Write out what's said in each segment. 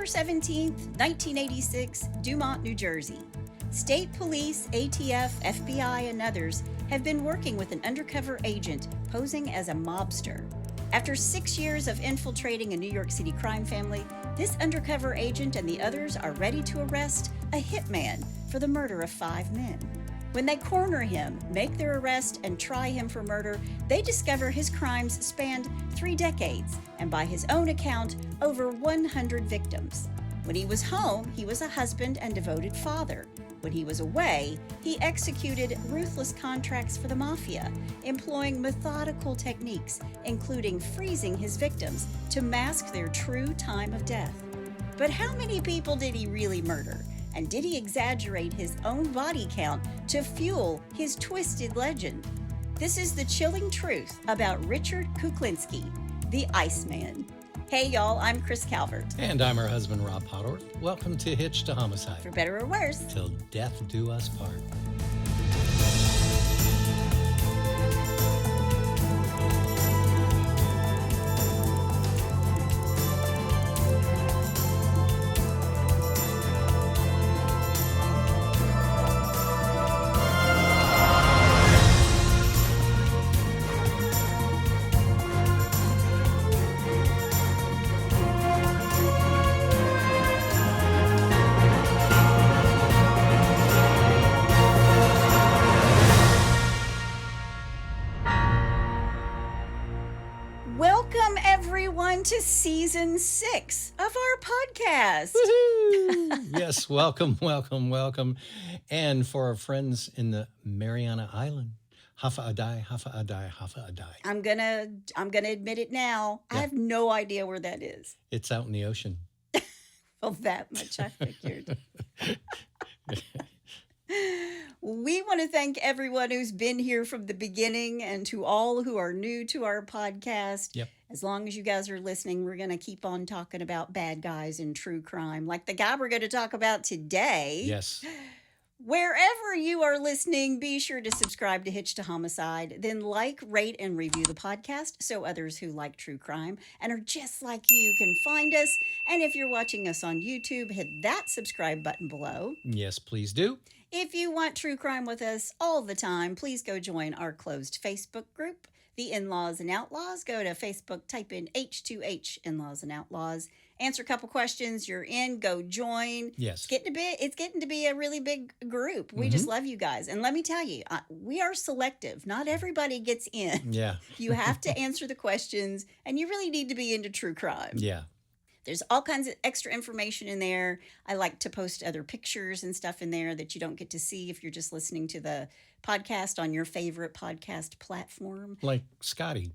September 17th, 1986, Dumont, New Jersey. State police, ATF, FBI, and others have been working with an undercover agent posing as a mobster. After 6 years of infiltrating a New York City crime family, this undercover agent and the others are ready to arrest a hitman for the murder of 5 men. When they corner him, make their arrest, and try him for murder, they discover his crimes spanned 3 decades, and by his own account, over 100 victims. When he was home, he was a husband and devoted father. When he was away, he executed ruthless contracts for the Mafia, employing methodical techniques, including freezing his victims to mask their true time of death. But how many people did he really murder? And did he exaggerate his own body count to fuel his twisted legend? This is the chilling truth about Richard Kuklinski, the Iceman. Hey y'all, I'm Kris Calvert. And I'm her husband, Rob Podorf. Welcome to Hitched to Homicide. For better or worse. Till death do us part. Welcome everyone to season 6 of our podcast. Yes, welcome. And for our friends in the Mariana Island, Hafa Adai, Hafa Adai, Hafa Adai. I'm gonna admit it now. Yeah. I have no idea where that is. It's out in the ocean. Well, that much I figured. We want to thank everyone who's been here from the beginning and to all who are new to our podcast. Yep. As long as you guys are listening, we're going to keep on talking about bad guys and true crime, like the guy we're going to talk about today. Yes. Wherever you are listening, be sure to subscribe to Hitched to Homicide, then like, rate, and review the podcast so others who like true crime and are just like you can find us. And if you're watching us on YouTube, hit that subscribe button below. Yes, please do. If you want true crime with us all the time, please go join our closed Facebook group, The In-Laws and Outlaws. Go to Facebook, type in H2H, In-Laws and Outlaws. Answer a couple questions. You're in. Go join. Yes. It's getting to be a really big group. We just love you guys. And let me tell you, we are selective. Not everybody gets in. Yeah. You have to answer the questions, and you really need to be into true crime. Yeah. There's all kinds of extra information in there. I like to post other pictures and stuff in there that you don't get to see if you're just listening to the podcast on your favorite podcast platform. Like Scotty.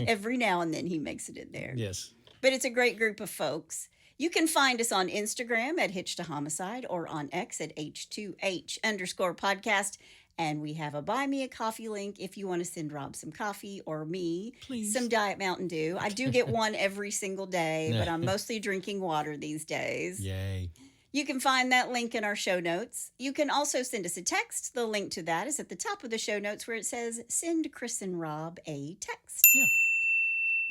Every now and then he makes it in there. Yes. But it's a great group of folks. You can find us on Instagram at Hitched to Homicide or on X at H2H_podcast. And we have a Buy Me a Coffee link if you want to send Rob some coffee or me Please. some Diet Mountain Dew. I do get one every single day, but I'm mostly drinking water these days. Yay. You can find that link in our show notes. You can also send us a text. The link to that is at the top of the show notes where it says, send Kris and Rob a text. Yeah.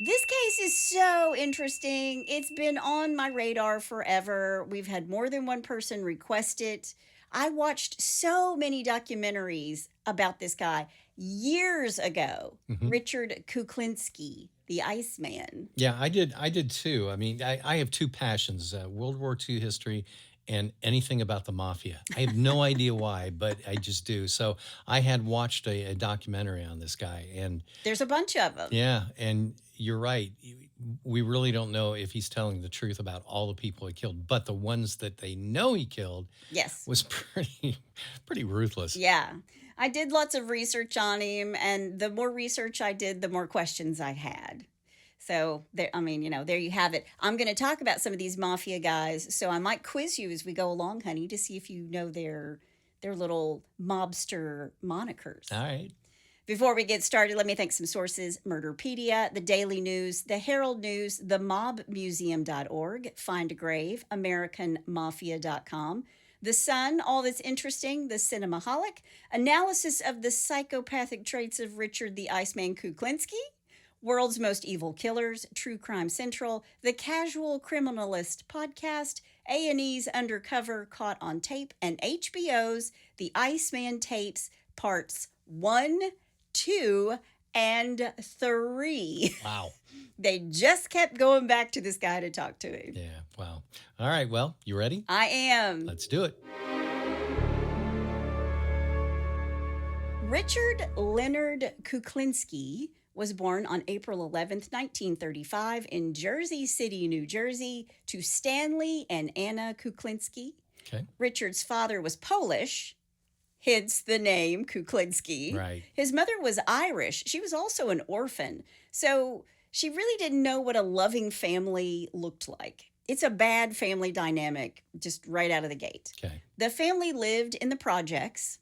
This case is so interesting. It's been on my radar forever. We've had more than one person request it. I watched so many documentaries about this guy years ago, Richard Kuklinski, the Iceman. Yeah, I did too. I mean, I have two passions, World War II history and anything about the Mafia. I have no idea why, but I just do. So I had watched a documentary on this guy. And there's a bunch of them. Yeah, and you're right. We really don't know if he's telling the truth about all the people he killed, but the ones that they know he killed was pretty ruthless. Yeah. I did lots of research on him, and the more research I did, the more questions I had. So, there you have it. I'm going to talk about some of these Mafia guys, so I might quiz you as we go along, honey, to see if you know their little mobster monikers. All right. Before we get started, let me thank some sources: Murderpedia, The Daily News, The Herald News, themobmuseum.org, Find a Grave, AmericanMafia.com, The Sun, All That's Interesting, The Cinemaholic, Analysis of the Psychopathic Traits of Richard the Iceman Kuklinski, World's Most Evil Killers, True Crime Central, The Casual Criminalist Podcast, A&E's Undercover Caught on Tape, and HBO's The Iceman Tapes Parts 1, 2, and 3. Wow. They just kept going back to this guy to talk to him. Yeah, wow. All right, well, you ready? I am. Let's do it. Richard Leonard Kuklinski was born on April 11th, 1935 in Jersey City, New Jersey, to Stanley and Anna Kuklinski. Okay. Richard's father was Polish, hence the name Kuklinski. Right. His mother was Irish. She was also an orphan, so she really didn't know what a loving family looked like. It's a bad family dynamic, just right out of the gate. Okay. The family lived in the projects,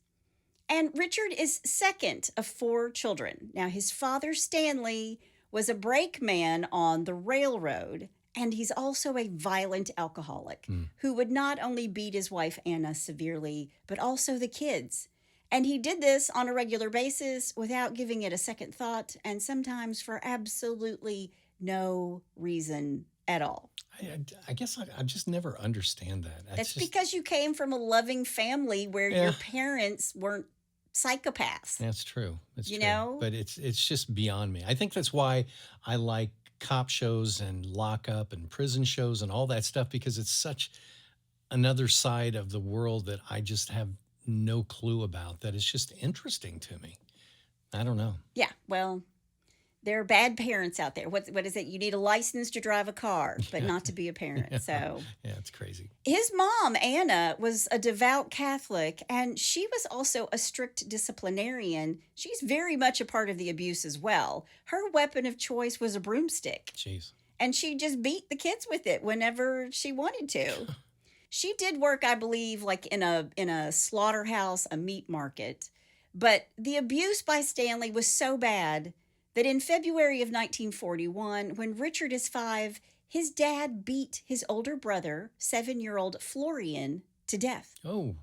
and Richard is second of 4 children. Now, his father, Stanley, was a brakeman on the railroad, and he's also a violent alcoholic who would not only beat his wife, Anna, severely, but also the kids. And he did this on a regular basis without giving it a second thought, and sometimes for absolutely no reason at all. I guess I just never understand that. That's because you came from a loving family where your parents weren't psychopaths. That's true. It's you true. know? But it's just beyond me. I think that's why I like cop shows and lockup and prison shows and all that stuff, because it's such another side of the world that I just have no clue about, that it's just interesting to me. I don't know. Yeah, well, there are bad parents out there. What is it? You need a license to drive a car, but not to be a parent. So yeah, it's crazy. his mom, Anna, was a devout Catholic, and she was also a strict disciplinarian. She's very much a part of the abuse as well. Her weapon of choice was a broomstick. Jeez. And she just beat the kids with it whenever she wanted to. She did work, I believe, like in a slaughterhouse, a meat market. But the abuse by Stanley was so bad that in February of 1941, when Richard is 5, his dad beat his older brother, 7-year-old Florian, to death. Oh.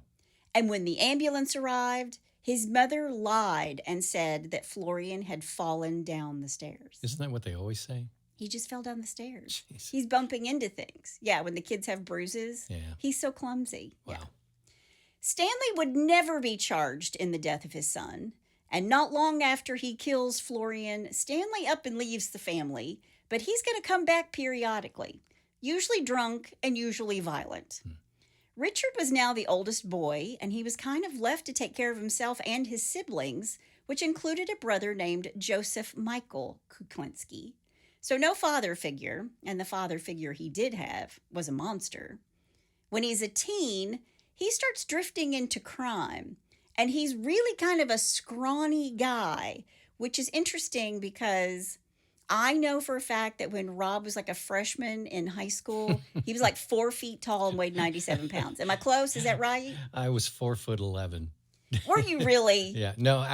And when the ambulance arrived, his mother lied and said that Florian had fallen down the stairs. Isn't that what they always say? He just fell down the stairs. Jeez. He's bumping into things. Yeah, when the kids have bruises, he's so clumsy. Wow. Yeah. Stanley would never be charged in the death of his son. And not long after he kills Florian, Stanley up and leaves the family, but he's going to come back periodically, usually drunk and usually violent. Richard was now the oldest boy, and he was kind of left to take care of himself and his siblings, which included a brother named Joseph Michael Kuklinski. So no father figure, and the father figure he did have was a monster. When he's a teen, he starts drifting into crime, and he's really kind of a scrawny guy, which is interesting because I know for a fact that when Rob was like a freshman in high school, he was like 4 feet tall and weighed 97 pounds. Am I close? Is that right? I was 4'11". Were you really? Yeah. No,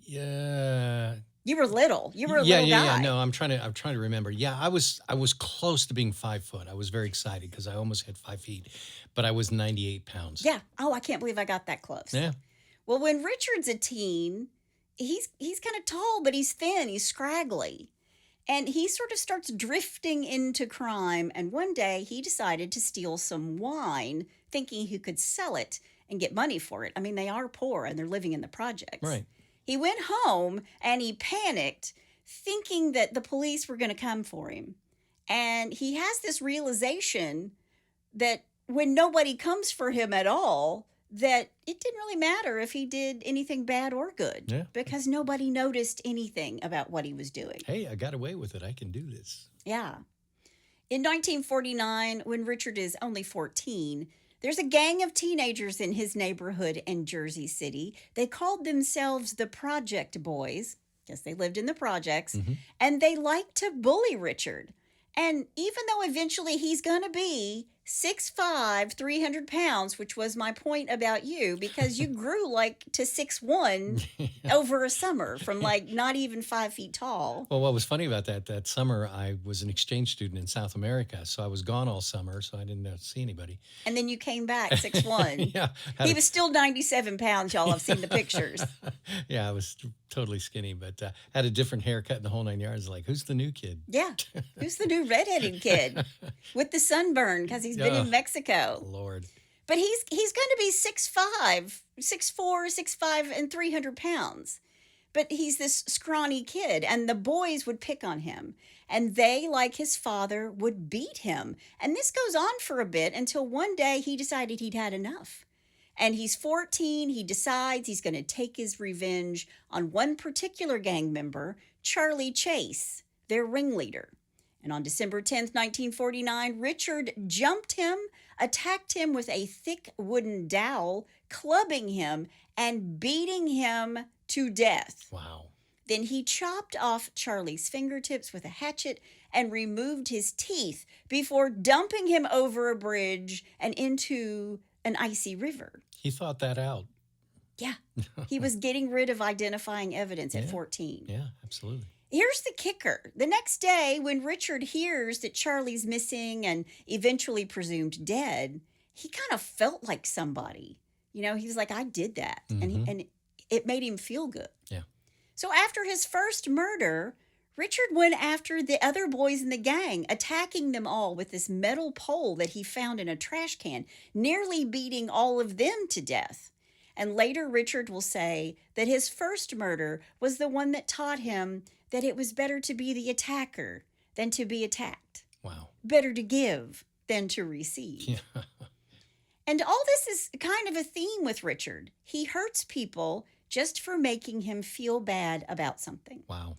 yeah. You were little. You were a little guy. Yeah. No, I'm trying to remember. Yeah, I was close to being 5 foot. I was very excited because I almost hit 5 feet, but I was 98 pounds. Yeah. Oh, I can't believe I got that close. Yeah. Well, when Richard's a teen, he's kind of tall, but he's thin. He's scraggly. And he sort of starts drifting into crime. And one day he decided to steal some wine, thinking he could sell it and get money for it. I mean, they are poor and they're living in the projects. Right. He went home and he panicked, thinking that the police were going to come for him. And he has this realization that when nobody comes for him at all, that it didn't really matter if he did anything bad or good, because nobody noticed anything about what he was doing. Hey, I got away with it. I can do this. Yeah. In 1949, when Richard is only 14, there's a gang of teenagers in his neighborhood in Jersey City. They called themselves the Project Boys, because they lived in the projects, and they liked to bully Richard. And even though eventually he's going to be 6'5", 300 pounds, which was my point about you, because you grew like to 6'1" over a summer from like not even 5 feet tall. Well, what was funny about that summer, I was an exchange student in South America, so I was gone all summer, so I didn't see anybody. And then you came back 6'1". Yeah. He was still 97 pounds, y'all. I've seen the pictures. Yeah, I was totally skinny, but had a different haircut in the whole 9 yards. Like, who's the new kid? Yeah. Who's the new redheaded kid with the sunburn because he's been in Oh, Mexico? Lord. But he's going to be 6'5", 6'4", 6'5", and 300 pounds. But he's this scrawny kid, and the boys would pick on him. And they, like his father, would beat him. And this goes on for a bit until one day he decided he'd had enough. And he's 14. He decides he's going to take his revenge on one particular gang member, Charlie Chase, their ringleader. And on December 10th, 1949, Richard jumped him, attacked him with a thick wooden dowel, clubbing him and beating him to death. Wow. Then he chopped off Charlie's fingertips with a hatchet and removed his teeth before dumping him over a bridge and into an icy river. He thought that out. Yeah, he was getting rid of identifying evidence at 14. Yeah, absolutely. Here's the kicker. The next day, when Richard hears that Charlie's missing and eventually presumed dead, he kind of felt like somebody. You know, he was like, I did that. And it made him feel good. Yeah. So after his first murder, Richard went after the other boys in the gang, attacking them all with this metal pole that he found in a trash can, nearly beating all of them to death. And later, Richard will say that his first murder was the one that taught him that it was better to be the attacker than to be attacked. Wow. Better to give than to receive. Yeah. And all this is kind of a theme with Richard. He hurts people just for making him feel bad about something. Wow.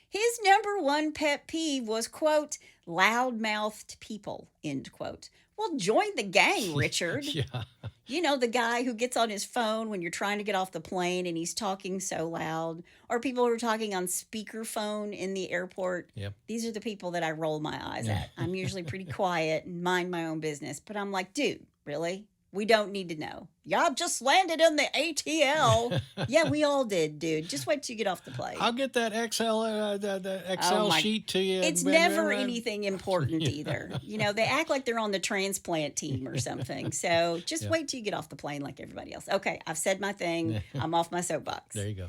His number one pet peeve was, quote, loud-mouthed people, end quote. Well, join the gang, Richard. Yeah. You know, the guy who gets on his phone when you're trying to get off the plane and he's talking so loud, or people who are talking on speakerphone in the airport. Yep. These are the people that I roll my eyes at. I'm usually pretty quiet and mind my own business, but I'm like, dude, really? We don't need to know. Y'all just landed on the ATL. Yeah, we all did, dude. Just wait till you get off the plane. I'll get that the Excel sheet to you. It's never anything important either. You know, they act like they're on the transplant team or something. So just wait till you get off the plane like everybody else. Okay, I've said my thing. I'm off my soapbox. There you go.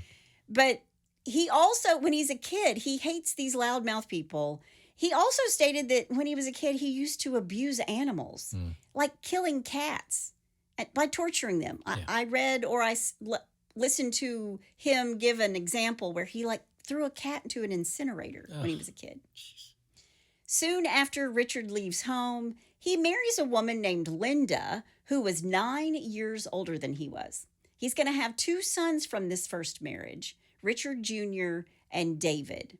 But he also, when he's a kid, he hates these loudmouth people. He also stated that when he was a kid, he used to abuse animals, like killing cats by torturing them. Yeah. I read or I listened to him give an example where he threw a cat into an incinerator when he was a kid. Geez. Soon after Richard leaves home, he marries a woman named Linda, who was 9 years older than he was. He's going to have 2 sons from this first marriage, Richard Jr. and David.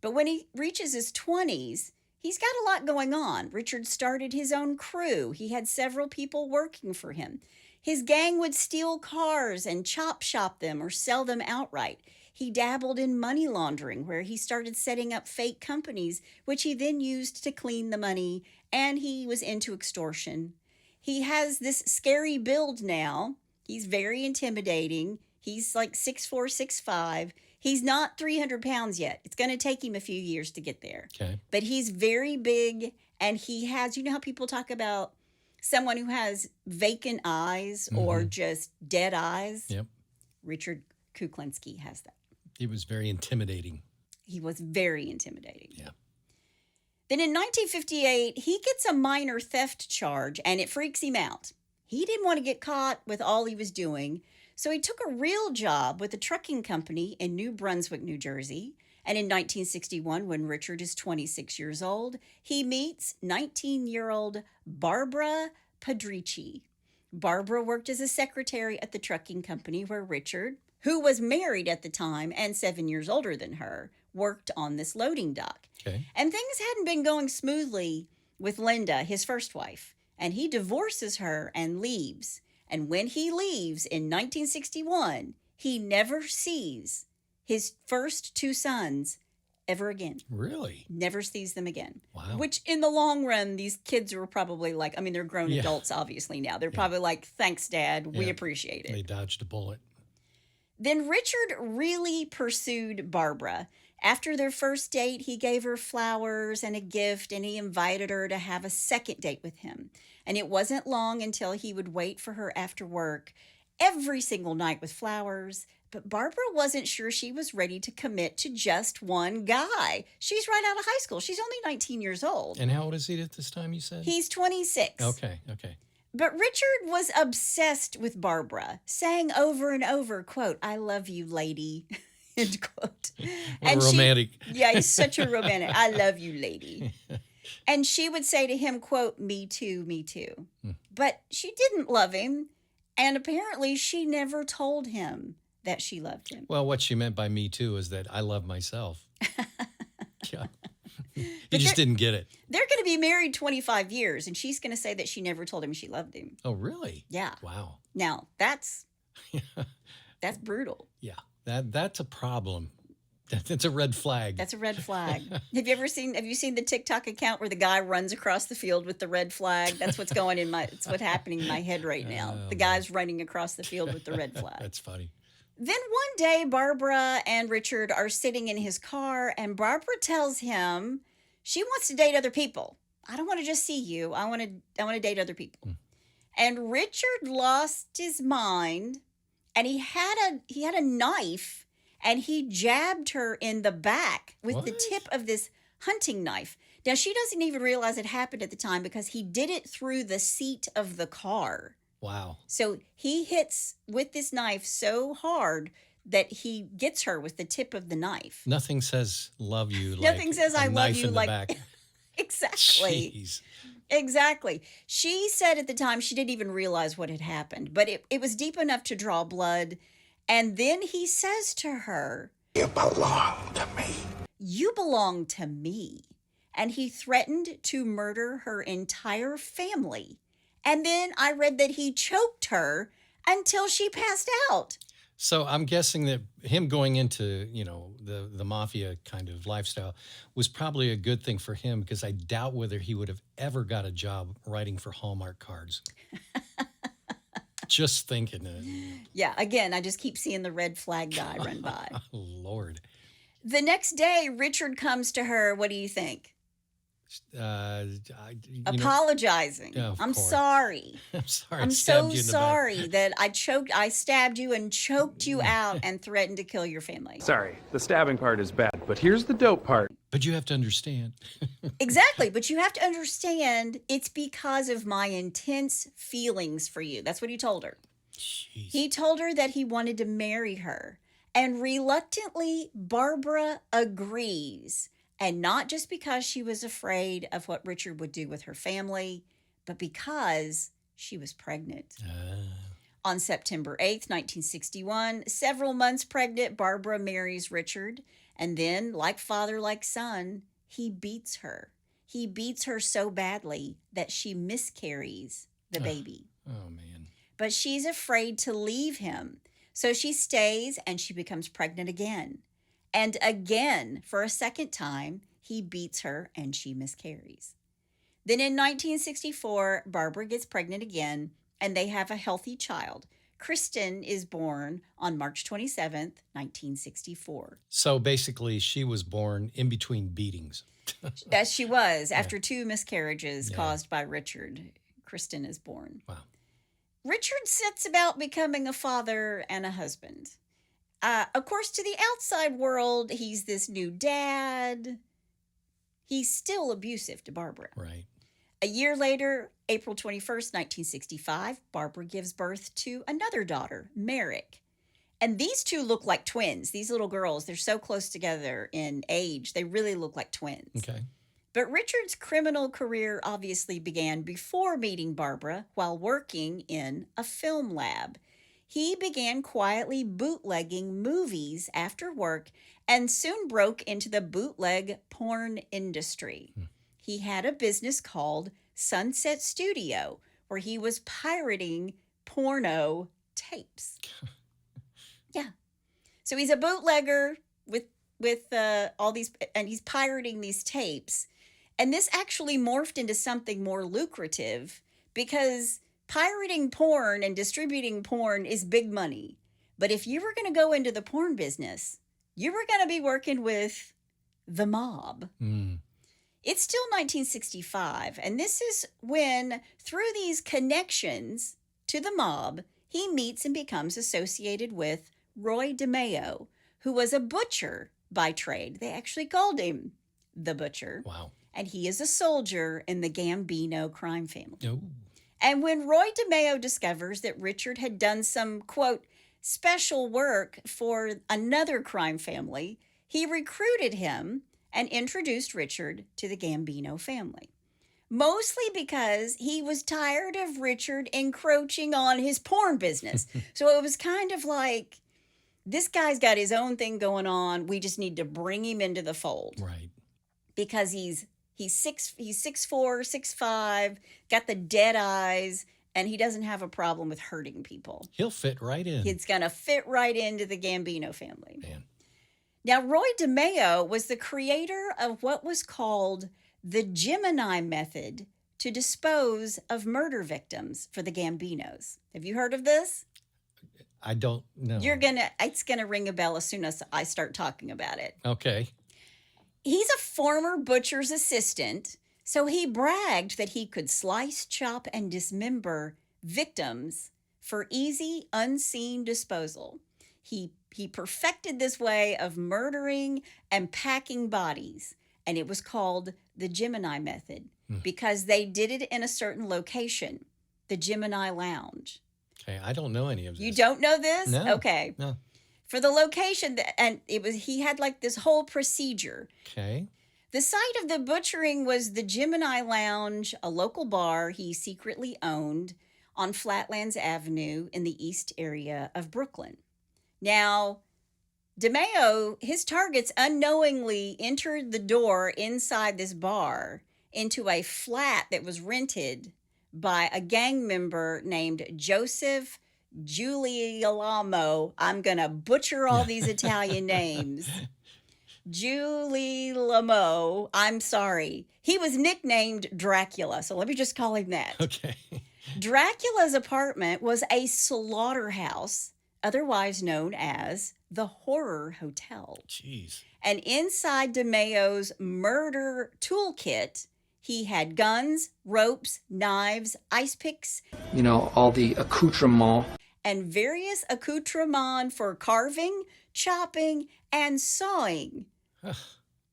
But when he reaches his 20s, he's got a lot going on. Richard started his own crew. He had several people working for him. His gang would steal cars and chop shop them or sell them outright. He dabbled in money laundering, where he started setting up fake companies, which he then used to clean the money, and he was into extortion. He has this scary build now. He's very intimidating. He's like 6'4", 6'5". He's not 300 pounds yet. It's going to take him a few years to get there. Okay. But he's very big, and he has, you know how people talk about someone who has vacant eyes or just dead eyes? Yep. Richard Kuklinski has that. He was very intimidating. He was very intimidating. Yeah. Then in 1958, he gets a minor theft charge, and it freaks him out. He didn't want to get caught with all he was doing, so he took a real job with a trucking company in New Brunswick, New Jersey. And in 1961, when Richard is 26 years old, he meets 19-year-old Barbara Padrici. Barbara worked as a secretary at the trucking company where Richard, who was married at the time and 7 years older than her, worked on this loading dock. Okay. And things hadn't been going smoothly with Linda, his first wife. And he divorces her and leaves. And when he leaves in 1961, he never sees his first 2 sons ever again. Really? Never sees them again. Wow. Which in the long run, these kids were probably like, I mean, they're grown adults obviously now. They're probably like, thanks, Dad. We appreciate it. They dodged a bullet. Then Richard really pursued Barbara. After their first date, he gave her flowers and a gift, and he invited her to have a second date with him. And it wasn't long until he would wait for her after work every single night with flowers. But Barbara wasn't sure she was ready to commit to just one guy. She's right out of high school. She's only 19 years old. And how old is he at this time, you said? He's 26. Okay. But Richard was obsessed with Barbara, saying over and over, quote, "I love you, lady," end quote. What romantic. Yeah, he's such a romantic. "I love you, lady." And she would say to him, quote, "Me too, me too." But she didn't love him. And apparently she never told him that she loved him. Well, what she meant by "me too" is that I love myself. Yeah. He just didn't get it. They're going to be married 25 years, and she's going to say that she never told him she loved him. Oh, really? Yeah. Wow. Now, that's brutal. Yeah, that's a problem. That's a red flag. That's a red flag. Have you seen the TikTok account where the guy runs across the field with the red flag? That's what's it's what's happening in my head right now. The guy's running across the field with the red flag. That's funny. Then one day, Barbara and Richard are sitting in his car, and Barbara tells him she wants to date other people. "I don't want to just see you. I want to date other people." And Richard lost his mind, and he had a knife, and he jabbed her in the back with the tip of this hunting knife. Now, she doesn't even realize it happened at the time because he did it through the seat of the car. Wow. So he hits with this knife so hard that he gets her with the tip of the knife. Nothing says love you like Nothing says I love you like back. Exactly. Jeez. Exactly. She said at the time she didn't even realize what had happened, but it was deep enough to draw blood. And then he says to her, "You belong to me." "You belong to me." And he threatened to murder her entire family. And then I read that he choked her until she passed out. So I'm guessing that him going into, the mafia kind of lifestyle was probably a good thing for him, because I doubt whether he would have ever got a job writing for Hallmark cards. Just thinking it. Yeah, again, I just keep seeing the red flag guy run by. Lord. The next day, Richard comes to her. What do you think? Apologizing. Yeah, of I'm course. sorry. I'm sorry. I'm I stabbed so you in the sorry that I stabbed you and choked you out and threatened to kill your family. Sorry, the stabbing part is bad, but here's the dope part. But you have to understand. Exactly, but you have to understand it's because of my intense feelings for you. That's what he told her. Jeez. He told her that he wanted to marry her, and reluctantly, Barbara agrees. And not just because she was afraid of what Richard would do with her family, but because she was pregnant. On September 8th, 1961, several months pregnant, Barbara marries Richard. And then, like father, like son, he beats her. He beats her so badly that she miscarries the baby. Oh, man. But she's afraid to leave him. So she stays and she becomes pregnant again. And again, for a second time, he beats her and she miscarries. Then in 1964, Barbara gets pregnant again and they have a healthy child. Kristen is born on March 27th, 1964. So basically, she was born in between beatings. As she was, after two miscarriages caused by Richard, Kristen is born. Wow. Richard sets about becoming a father and a husband. Of course, to the outside world, he's this new dad. He's still abusive to Barbara. Right. A year later, April 21st, 1965, Barbara gives birth to another daughter, Merrick. And these two look like twins. These little girls, they're so close together in age. They really look like twins. Okay. But Richard's criminal career obviously began before meeting Barbara while working in a film lab. He began quietly bootlegging movies after work and soon broke into the bootleg porn industry. He had a business called Sunset Studio where he was pirating porno tapes. Yeah. So he's a bootlegger with all these, and he's pirating these tapes. And this actually morphed into something more lucrative because pirating porn and distributing porn is big money. But if you were going to go into the porn business, you were going to be working with the mob. It's still 1965, and this is when, through these connections to the mob, he meets and becomes associated with Roy DeMeo, who was a butcher by trade. They actually called him the Butcher. Wow. And he is a soldier in the Gambino crime family. Oh. And when Roy DeMeo discovers that Richard had done some, quote, special work for another crime family, he recruited him and introduced Richard to the Gambino family. Mostly because he was tired of Richard encroaching on his porn business. So it was kind of like, this guy's got his own thing going on. We just need to bring him into the fold. Right. Because he's 6'4", 6'5", got the dead eyes, and he doesn't have a problem with hurting people. He'll fit right in. He's going to fit right into the Gambino family. Man. Now, Roy DeMeo was the creator of what was called the Gemini method to dispose of murder victims for the Gambinos. Have you heard of this? I don't know. It's gonna ring a bell as soon as I start talking about it. Okay. He's a former butcher's assistant, so he bragged that he could slice, chop, and dismember victims for easy, unseen disposal. He perfected this way of murdering and packing bodies, and it was called the Gemini method because they did it in a certain location, the Gemini Lounge. Okay, I don't know any of this. You don't know this? No. Okay. No. For the location, and he had like this whole procedure. Okay. The site of the butchering was the Gemini Lounge, a local bar he secretly owned on Flatlands Avenue in the east area of Brooklyn. Now, DeMeo, his targets unknowingly entered the door inside this bar into a flat that was rented by a gang member named Joseph Giuliano. I'm going to butcher all these Italian names. Giuliano. I'm sorry. He was nicknamed Dracula, so let me just call him that. Okay. Dracula's apartment was a slaughterhouse, otherwise known as the Horror Hotel. Jeez. And inside DeMeo's murder toolkit, he had guns, ropes, knives, ice picks, you know, all the accoutrement. and various accoutrements for carving, chopping, and sawing.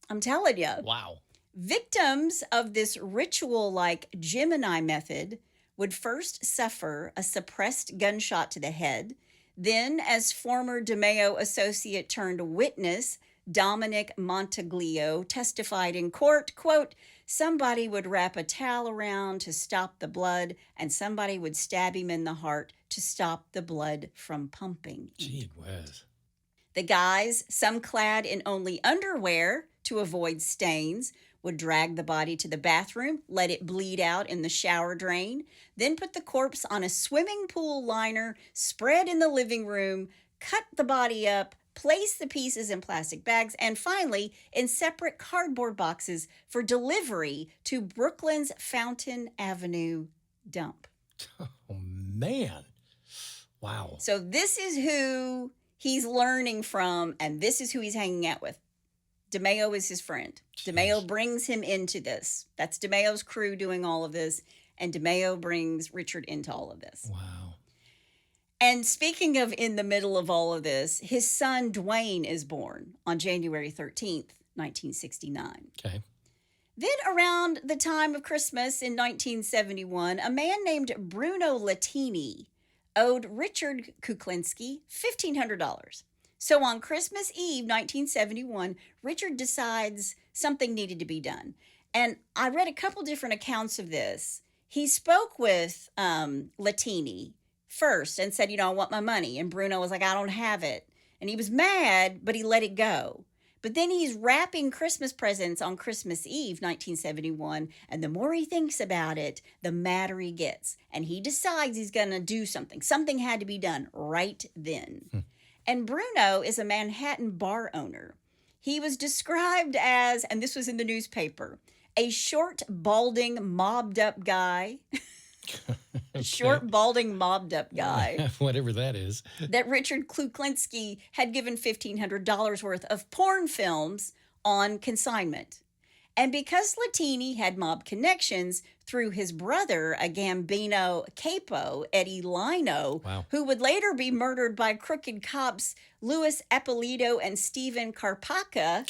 I'm telling you. Wow. Victims of this ritual-like Gemini method would first suffer a suppressed gunshot to the head. Then, as former DeMeo associate turned witness Dominic Montaglio testified in court, quote, somebody would wrap a towel around to stop the blood, and somebody would stab him in the heart to stop the blood from pumping. Gee whiz. The guys, some clad in only underwear to avoid stains, would drag the body to the bathroom, let it bleed out in the shower drain, then put the corpse on a swimming pool liner, spread in the living room, cut the body up, place the pieces in plastic bags, and finally in separate cardboard boxes for delivery to Brooklyn's Fountain Avenue dump. Oh, man. Wow. So this is who he's learning from, and this is who he's hanging out with. DeMeo is his friend. DeMeo brings him into this. That's DeMeo's crew doing all of this, and DeMeo brings Richard into all of this. Wow. And speaking of in the middle of all of this, his son Dwayne is born on January 13th, 1969. Okay. Then around the time of Christmas in 1971, a man named Bruno Latini owed Richard Kuklinski $1,500. So on Christmas Eve, 1971, Richard decides something needed to be done. And I read a couple different accounts of this. He spoke with Latini first and said, I want my money. And Bruno was like, I don't have it. And he was mad, but he let it go. But then he's wrapping Christmas presents on Christmas Eve, 1971. And the more he thinks about it, the madder he gets. And he decides he's going to do something. Something had to be done right then. And Bruno is a Manhattan bar owner. He was described as, and this was in the newspaper, a short, balding, mobbed-up guy. Okay. Short, balding, mobbed-up guy. Whatever that is. That Richard Kuklinski had given $1,500 worth of porn films on consignment. And because Latini had mob connections through his brother, a Gambino capo, Eddie Lino, Wow. who would later be murdered by crooked cops Louis Eppolito and Stephen Carpacca,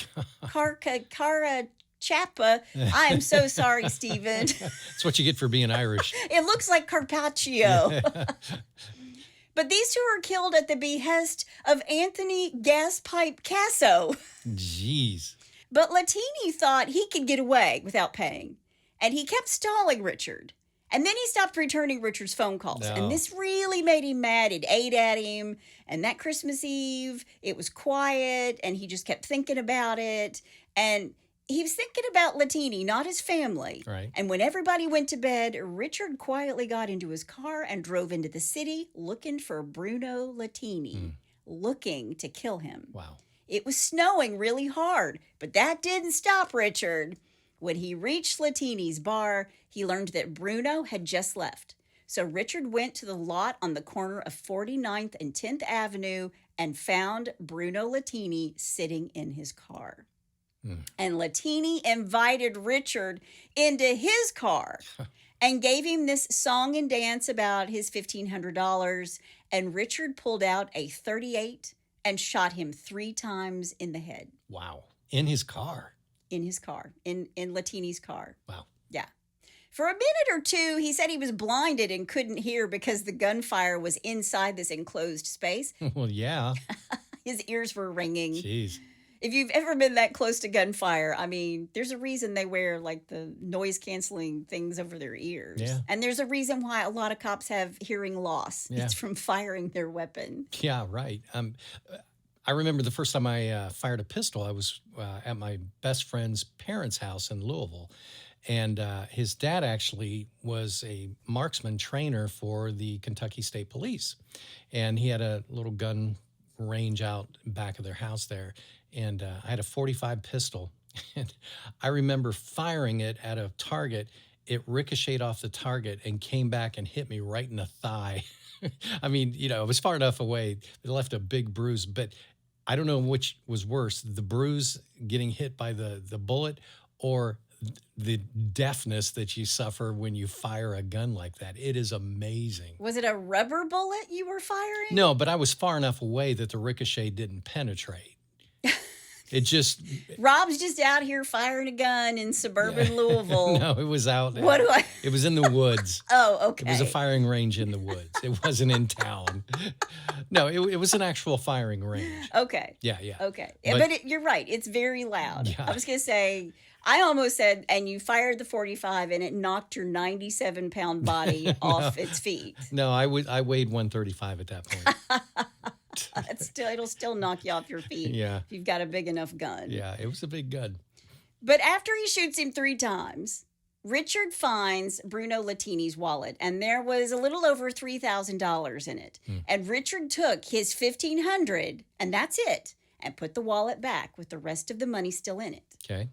Chappa. I am so sorry, Stephen. That's what you get for being Irish. It looks like Carpaccio. But these two were killed at the behest of Anthony Gaspipe Casso. Jeez. But Latini thought he could get away without paying, and he kept stalling Richard. And then he stopped returning Richard's phone calls, No. and this really made him mad. It ate at him, and that Christmas Eve, it was quiet, and he just kept thinking about it, and he was thinking about Latini, not his family. Right. And when everybody went to bed, Richard quietly got into his car and drove into the city looking for Bruno Latini, looking to kill him. Wow. It was snowing really hard, but that didn't stop Richard. When he reached Latini's bar, he learned that Bruno had just left. So Richard went to the lot on the corner of 49th and 10th Avenue and found Bruno Latini sitting in his car. And Latini invited Richard into his car and gave him this song and dance about his $1,500. And Richard pulled out a .38 and shot him 3 times in the head. Wow. In his car. In his car, in Latini's car. Wow. Yeah. For a minute or two, he said he was blinded and couldn't hear because the gunfire was inside this enclosed space. Well, yeah. His ears were ringing. Jeez. If you've ever been that close to gunfire, I mean, there's a reason they wear like the noise canceling things over their ears. Yeah. And there's a reason why a lot of cops have hearing loss. Yeah. It's from firing their weapon. Yeah, right. I remember the first time I fired a pistol, I was at my best friend's parents' house in Louisville. And his dad actually was a marksman trainer for the Kentucky State Police. And he had a little gun range out back of their house there. And I had a .45 pistol. And I remember firing it at a target. It ricocheted off the target and came back and hit me right in the thigh. I mean, you know, it was far enough away. It left a big bruise, but I don't know which was worse, the bruise getting hit by the bullet or the deafness that you suffer when you fire a gun like that. It is amazing. Was it a rubber bullet you were firing? No, but I was far enough away that the ricochet didn't penetrate. It just... Rob's just out here firing a gun in suburban Louisville. No, it was out. What do I... It was in the woods. Oh, okay. It was a firing range in the woods. It wasn't in town. No, it was an actual firing range. Okay. Yeah, yeah. Okay. But- But you're right. It's very loud. Yeah. I was going to say, I almost said, and you fired the .45 and it knocked your 97-pound body off its feet. No, I weighed 135 at that point. It'll still knock you off your feet. Yeah. If you've got a big enough gun. Yeah, it was a big gun. But after he shoots him 3 times, Richard finds Bruno Latini's wallet, and there was a little over $3,000 in it. And Richard took his $1,500, and that's it, and put the wallet back with the rest of the money still in it. Okay.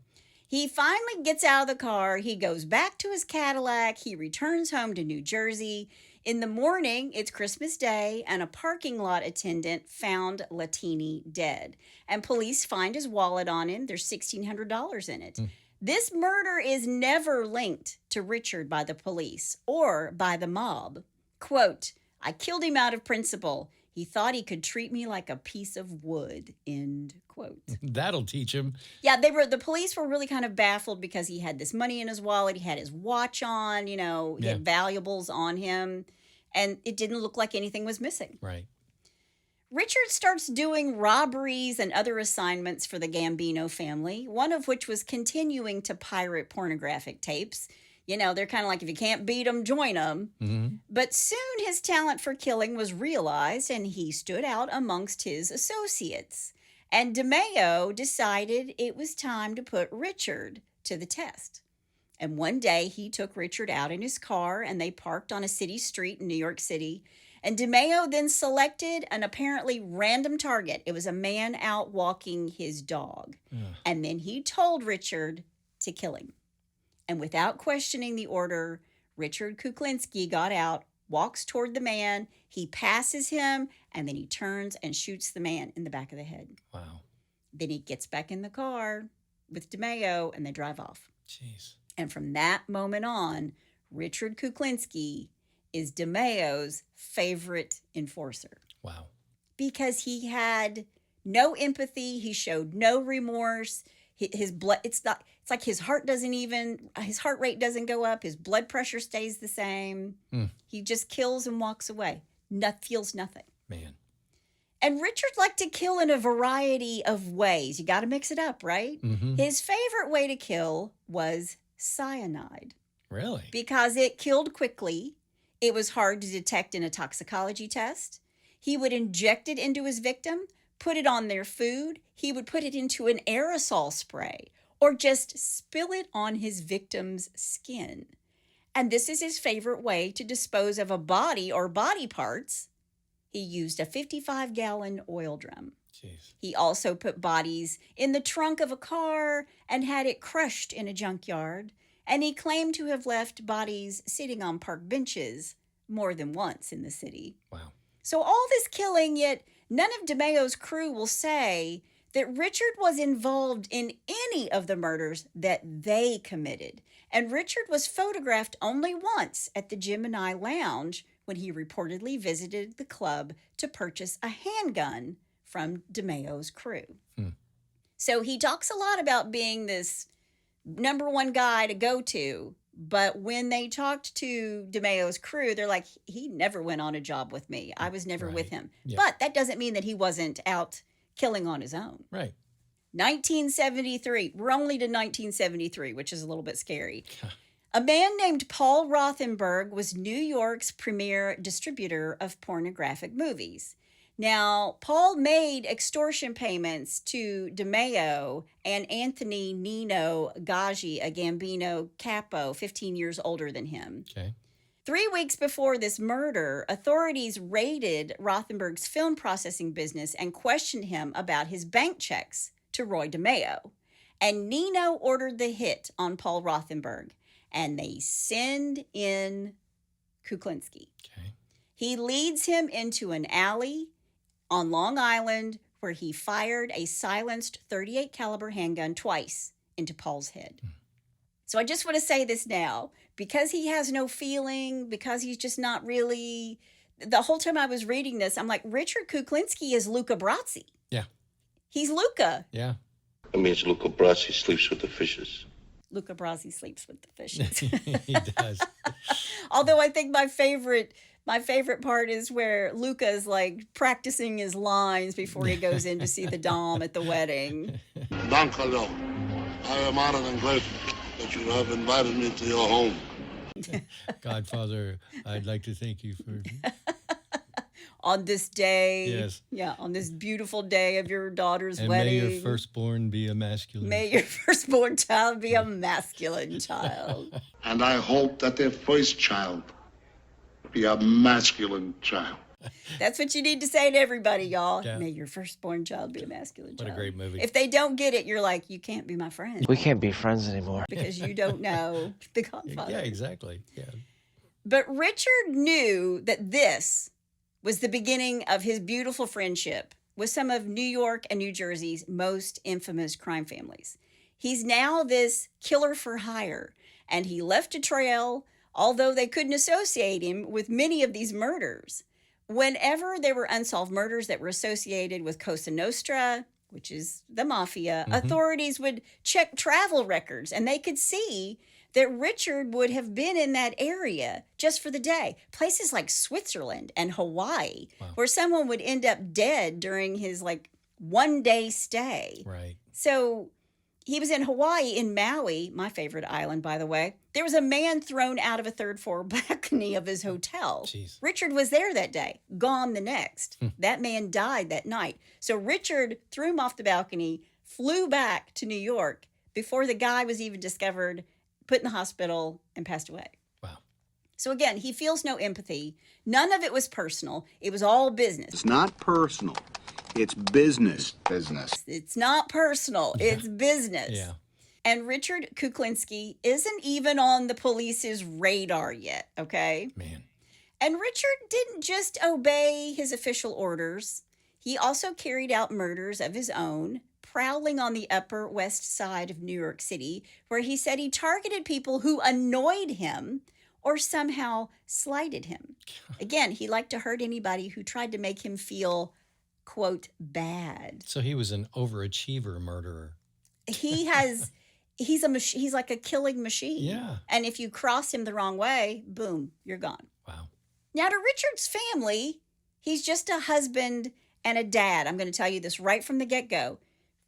He finally gets out of the car. He goes back to his Cadillac. He returns home to New Jersey. In the morning, it's Christmas Day, and a parking lot attendant found Latini dead. And police find his wallet on him. There's $1,600 in it. This murder is never linked to Richard by the police or by the mob. Quote, "I killed him out of principle. He thought he could treat me like a piece of wood," end quote. That'll teach him. Yeah, the police were really kind of baffled because he had this money in his wallet. He had his watch on, he had valuables on him, and it didn't look like anything was missing. Right. Richard starts doing robberies and other assignments for the Gambino family, one of which was continuing to pirate pornographic tapes. They're kind of like, if you can't beat them, join them. Mm-hmm. But soon his talent for killing was realized, and he stood out amongst his associates. And DeMeo decided it was time to put Richard to the test. And one day he took Richard out in his car, and they parked on a city street in New York City. And DeMeo then selected an apparently random target. It was a man out walking his dog. And then he told Richard to kill him. And without questioning the order, Richard Kuklinski got out, walks toward the man, he passes him, and then he turns and shoots the man in the back of the head. Wow. Then he gets back in the car with DeMeo and they drive off. Jeez. And from that moment on, Richard Kuklinski is DeMeo's favorite enforcer. Wow. Because he had no empathy, he showed no remorse. His blood, it's like his heart rate doesn't go up, his blood pressure stays the same. He just kills and walks away. Feels nothing. Man. And Richard liked to kill in a variety of ways. You got to mix it up, right? Mm-hmm. His favorite way to kill was cyanide. Really? Because it killed quickly. It was hard to detect in a toxicology test. He would inject it into his victim, put it on their food. He would put it into an aerosol spray or just spill it on his victim's skin. And this is his favorite way to dispose of a body or body parts. He used a 55-gallon oil drum. Jeez. He also put bodies in the trunk of a car and had it crushed in a junkyard. And he claimed to have left bodies sitting on park benches more than once in the city. Wow. So all this killing, yet none of DeMeo's crew will say that Richard was involved in any of the murders that they committed. And Richard was photographed only once at the Gemini Lounge when he reportedly visited the club to purchase a handgun from DeMeo's crew. So he talks a lot about being this number one guy to go to, but when they talked to DeMeo's crew, they're like, he never went on a job with me. I was never with him. Yeah. But that doesn't mean that he wasn't out killing on his own. Right. 1973. We're only to 1973, which is a little bit scary. A man named Paul Rothenberg was New York's premier distributor of pornographic movies. Now, Paul made extortion payments to DeMeo and Anthony Nino Gaggi, a Gambino capo, 15 years older than him. Okay. 3 weeks before this murder, authorities raided Rothenberg's film processing business and questioned him about his bank checks to Roy DeMeo. And Nino ordered the hit on Paul Rothenberg, and they send in Kuklinski. Okay. He leads him into an alley on Long Island where he fired a silenced .38 caliber handgun twice into Paul's head. So I just want to say this now, because he has no feeling, because he's just not really, the whole time I was reading this, I'm like, Richard Kuklinski is Luca Brasi. Yeah. He's Luca. Yeah. That means Luca Brasi sleeps with the fishes. Luca Brasi sleeps with the fishes. He does. Although I think my favorite part is where Luca is like practicing his lines before he goes in to see the dom at the wedding. Dankalo. I am honored and grateful that you have invited me to your home. Godfather, I'd like to thank you for... On this day. Yes. Yeah, on this beautiful day of your daughter's And wedding. may your firstborn be a masculine. May your firstborn child be a masculine child. And I hope that their first child be a masculine child. That's what you need to say to everybody, y'all. Yeah. May your firstborn child be a masculine child. What a great movie. If they don't get it, you're like, you can't be my friend We can't be friends anymore. because you don't know the Godfather. Yeah, exactly. Yeah. But Richard knew that this was the beginning of his beautiful friendship with some of New York and New Jersey's most infamous crime families. He's now this killer for hire, and he left a trail, although they couldn't associate him with many of these murders. Whenever there were unsolved murders that were associated with Cosa Nostra, which is the Mafia, authorities would check travel records, and they could see that Richard would have been in that area just for the day. Places like Switzerland and Hawaii, where someone would end up dead during his like one-day stay. Right. So he was in Hawaii, in Maui, my favorite island, by the way. There was a man thrown out of a third-floor balcony of his hotel. Jeez. Richard was there that day, gone the next. That man died that night. So Richard threw him off the balcony, flew back to New York before the guy was even discovered, put in the hospital, and passed away. Wow. So again, he feels no empathy. None of it was personal. It was all business. It's not personal. It's business. Business. It's not personal. It's business. Yeah. And Richard Kuklinski isn't even on the police's radar yet, okay? Man. And Richard didn't just obey his official orders. He also carried out murders of his own prowling on the Upper West Side of New York City, where he said he targeted people who annoyed him or somehow slighted him. Again, he liked to hurt anybody who tried to make him feel, quote, bad. So he was an overachiever murderer. He's like a killing machine. Yeah. And if you cross him the wrong way, boom, you're gone. Wow. Now, to Richard's family, he's just a husband and a dad. I'm going to tell you this right from the get-go.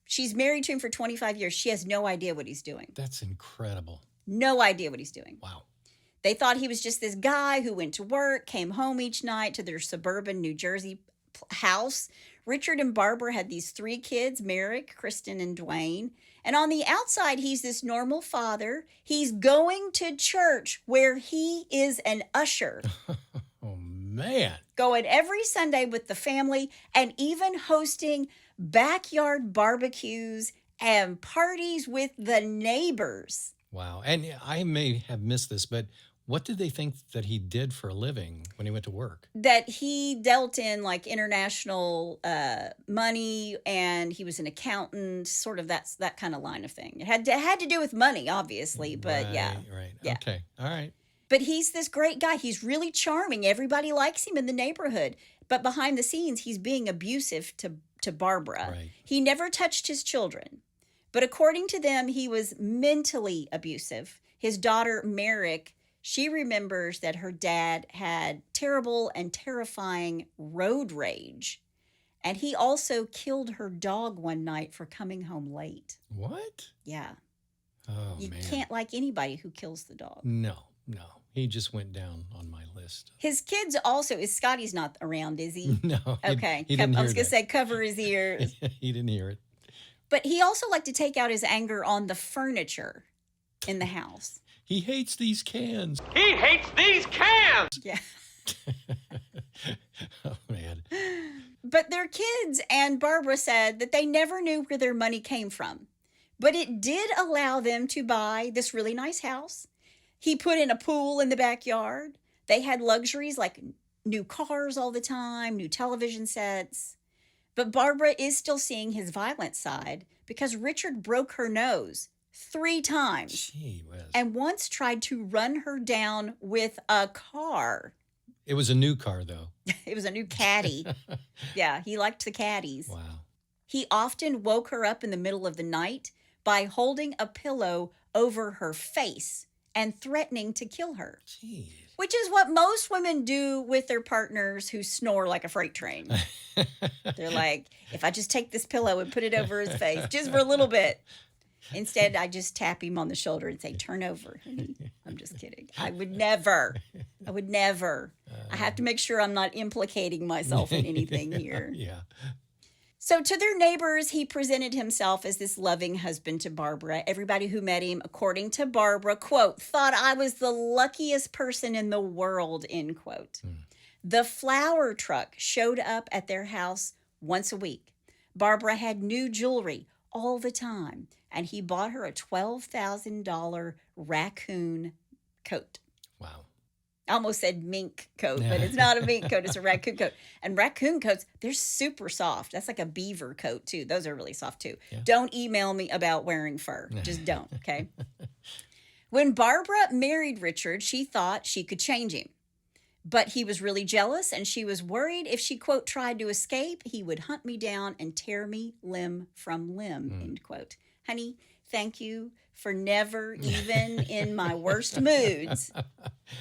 She's married to him for 25 years. She has no idea what he's doing. That's incredible. No idea what he's doing. Wow. They thought he was just this guy who went to work, came home each night to their suburban New Jersey house. Richard and Barbara had these 3 kids, Merrick, Kristen, and Dwayne. And on the outside, he's this normal father. He's going to church where he is an usher. Oh, man. Going every Sunday with the family and even hosting backyard barbecues and parties with the neighbors. Wow. And I may have missed this, but what did they think that he did for a living when he went to work? That he dealt in like international money, and he was an accountant, sort of that kind of line of thing. It had to do with money, obviously, but yeah. Right. Yeah. Okay. All right. But he's this great guy. He's really charming. Everybody likes him in the neighborhood. But behind the scenes, he's being abusive to Barbara. Right. He never touched his children. But according to them, he was mentally abusive. His daughter, Merrick, she remembers that her dad had terrible and terrifying road rage. And he also killed her dog one night for coming home late. What? Yeah. Oh, You man. can't like anybody who kills the dog. No. He just went down on my list. His kids also, Scotty's not around, is he? No. Okay. He didn't I hear was going to that. say cover his ears. He didn't hear it. But he also liked to take out his anger on the furniture in the house. He hates these cans. He hates these cans! Yeah. Oh, man. But their kids and Barbara said that they never knew where their money came from. But it did allow them to buy this really nice house. He put in a pool in the backyard. They had luxuries like new cars all the time, new television sets. But Barbara is still seeing his violent side because Richard broke her nose 3 times Gee whiz. and once tried to run her down with a car. It was a new car, though. It was a new caddy. Yeah, he liked the caddies. Wow. He often woke her up in the middle of the night by holding a pillow over her face and threatening to kill her, Jeez. which is what most women do with their partners who snore like a freight train. They're like, if I just take this pillow and put it over his face just for a little bit. Instead, I just tap him on the shoulder and say, turn over, honey. I'm just kidding. I would never. I have to make sure I'm not implicating myself in anything here. Yeah. So to their neighbors, he presented himself as this loving husband to Barbara. Everybody who met him, according to Barbara, quote, thought I was the luckiest person in the world, end quote. The flower truck showed up at their house once a week. Barbara had new jewelry all the time, and he bought her a $12,000 raccoon coat. Wow. I almost said mink coat, but it's not a mink coat. It's a raccoon coat. And raccoon coats, they're super soft. That's like a beaver coat, too. Those are really soft, too. Yeah. Don't email me about wearing fur. Just don't, okay? When Barbara married Richard, she thought she could change him. But he was really jealous, and she was worried if she, quote, tried to escape, he would hunt me down and tear me limb from limb, end quote. Honey, thank you for never, even in my worst moods,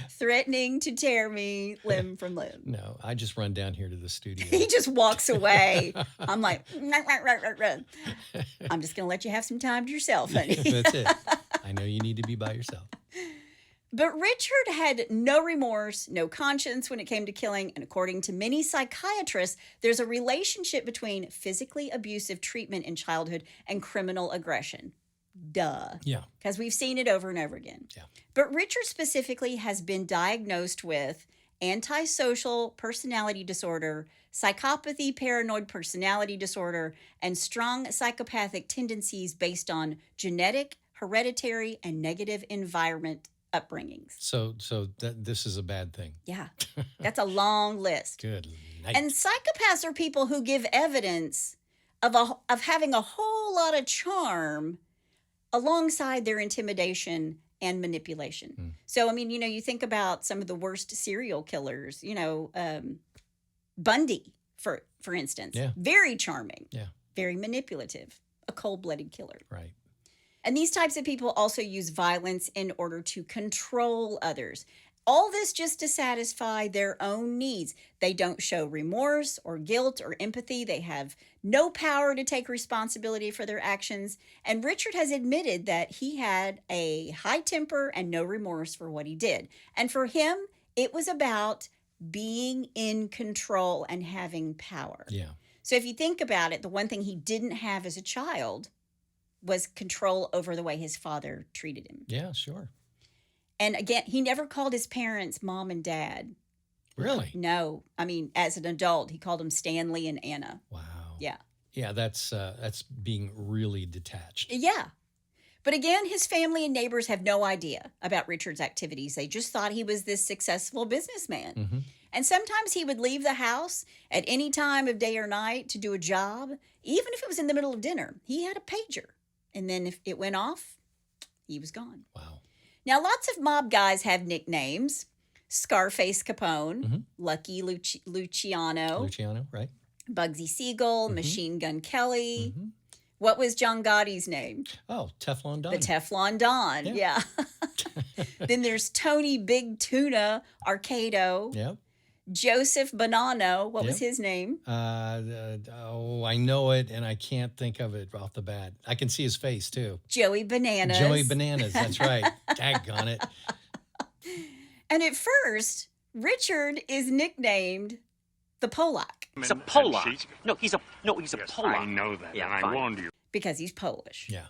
threatening to tear me limb from limb. No, I just run down here to the studio. He just walks away. I'm like, I'm just going to let you have some time to yourself, honey. That's it. I know you need to be by yourself. But Richard had no remorse, no conscience when it came to killing, and according to many psychiatrists, there's a relationship between physically abusive treatment in childhood and criminal aggression. Duh. Yeah. Because we've seen it over and over again. Yeah. But Richard specifically has been diagnosed with antisocial personality disorder, psychopathy, paranoid personality disorder, and strong psychopathic tendencies based on genetic, hereditary, and negative environment upbringings. So this is a bad thing. Yeah, that's a long list. Good night. And psychopaths are people who give evidence of having a whole lot of charm alongside their intimidation and manipulation. So, I mean, you think about some of the worst serial killers, Bundy, for instance. Yeah. Very charming. Yeah. Very manipulative. A cold-blooded killer. Right. And these types of people also use violence in order to control others. All this just to satisfy their own needs. They don't show remorse or guilt or empathy. They have no power to take responsibility for their actions. And Richard has admitted that he had a high temper and no remorse for what he did. And for him, it was about being in control and having power. Yeah. So if you think about it, the one thing he didn't have as a child was control over the way his father treated him. Yeah, sure. And again, he never called his parents mom and dad. Really? No. I mean, as an adult, he called them Stanley and Anna. Wow. Yeah. Yeah, that's being really detached. Yeah. But again, his family and neighbors have no idea about Richard's activities. They just thought he was this successful businessman. Mm-hmm. And sometimes he would leave the house at any time of day or night to do a job, even if it was in the middle of dinner. He had a pager. And then if it went off, he was gone. Wow. Now, lots of mob guys have nicknames. Scarface Capone, Mm-hmm. Lucky Luciano, Luciano, right? Bugsy Siegel, Machine Gun Kelly. Mm-hmm. What was John Gotti's name? Oh, Teflon Don. The Teflon Don, yeah. Then there's Tony Big Tuna Arcado. Yep. Joseph Bonanno, what was Yep. his name? I know it, and I can't think of it off the bat. I can see his face, too. Joey Bananas. Joey Bananas, that's right. Daggone it. And at first, Richard is nicknamed the Polak He's a Polak. No, he's a Polak. I know that, Yeah, and I fine. warned you. because he's Polish. Yeah.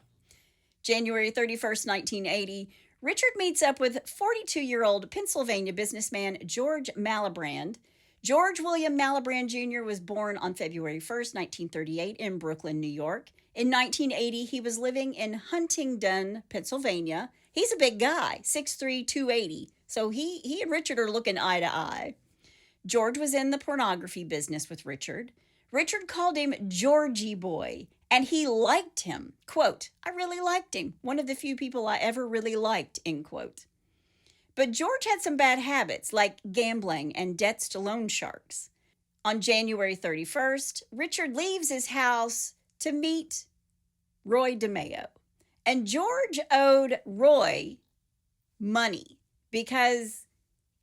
January 31st, 1980, Richard meets up with 42-year-old Pennsylvania businessman George Malibran. George William Malibran Jr. was born on February 1st, 1938 in Brooklyn, New York. In 1980, he was living in Huntingdon, Pennsylvania. He's a big guy, 6'3", 280. So he and Richard are looking eye to eye. George was in the pornography business with Richard. Richard called him Georgie Boy, and he liked him. Quote, I really liked him. One of the few people I ever really liked, end quote. But George had some bad habits, like gambling and debts to loan sharks. On January 31st, Richard leaves his house to meet Roy DeMeo. And George owed Roy money because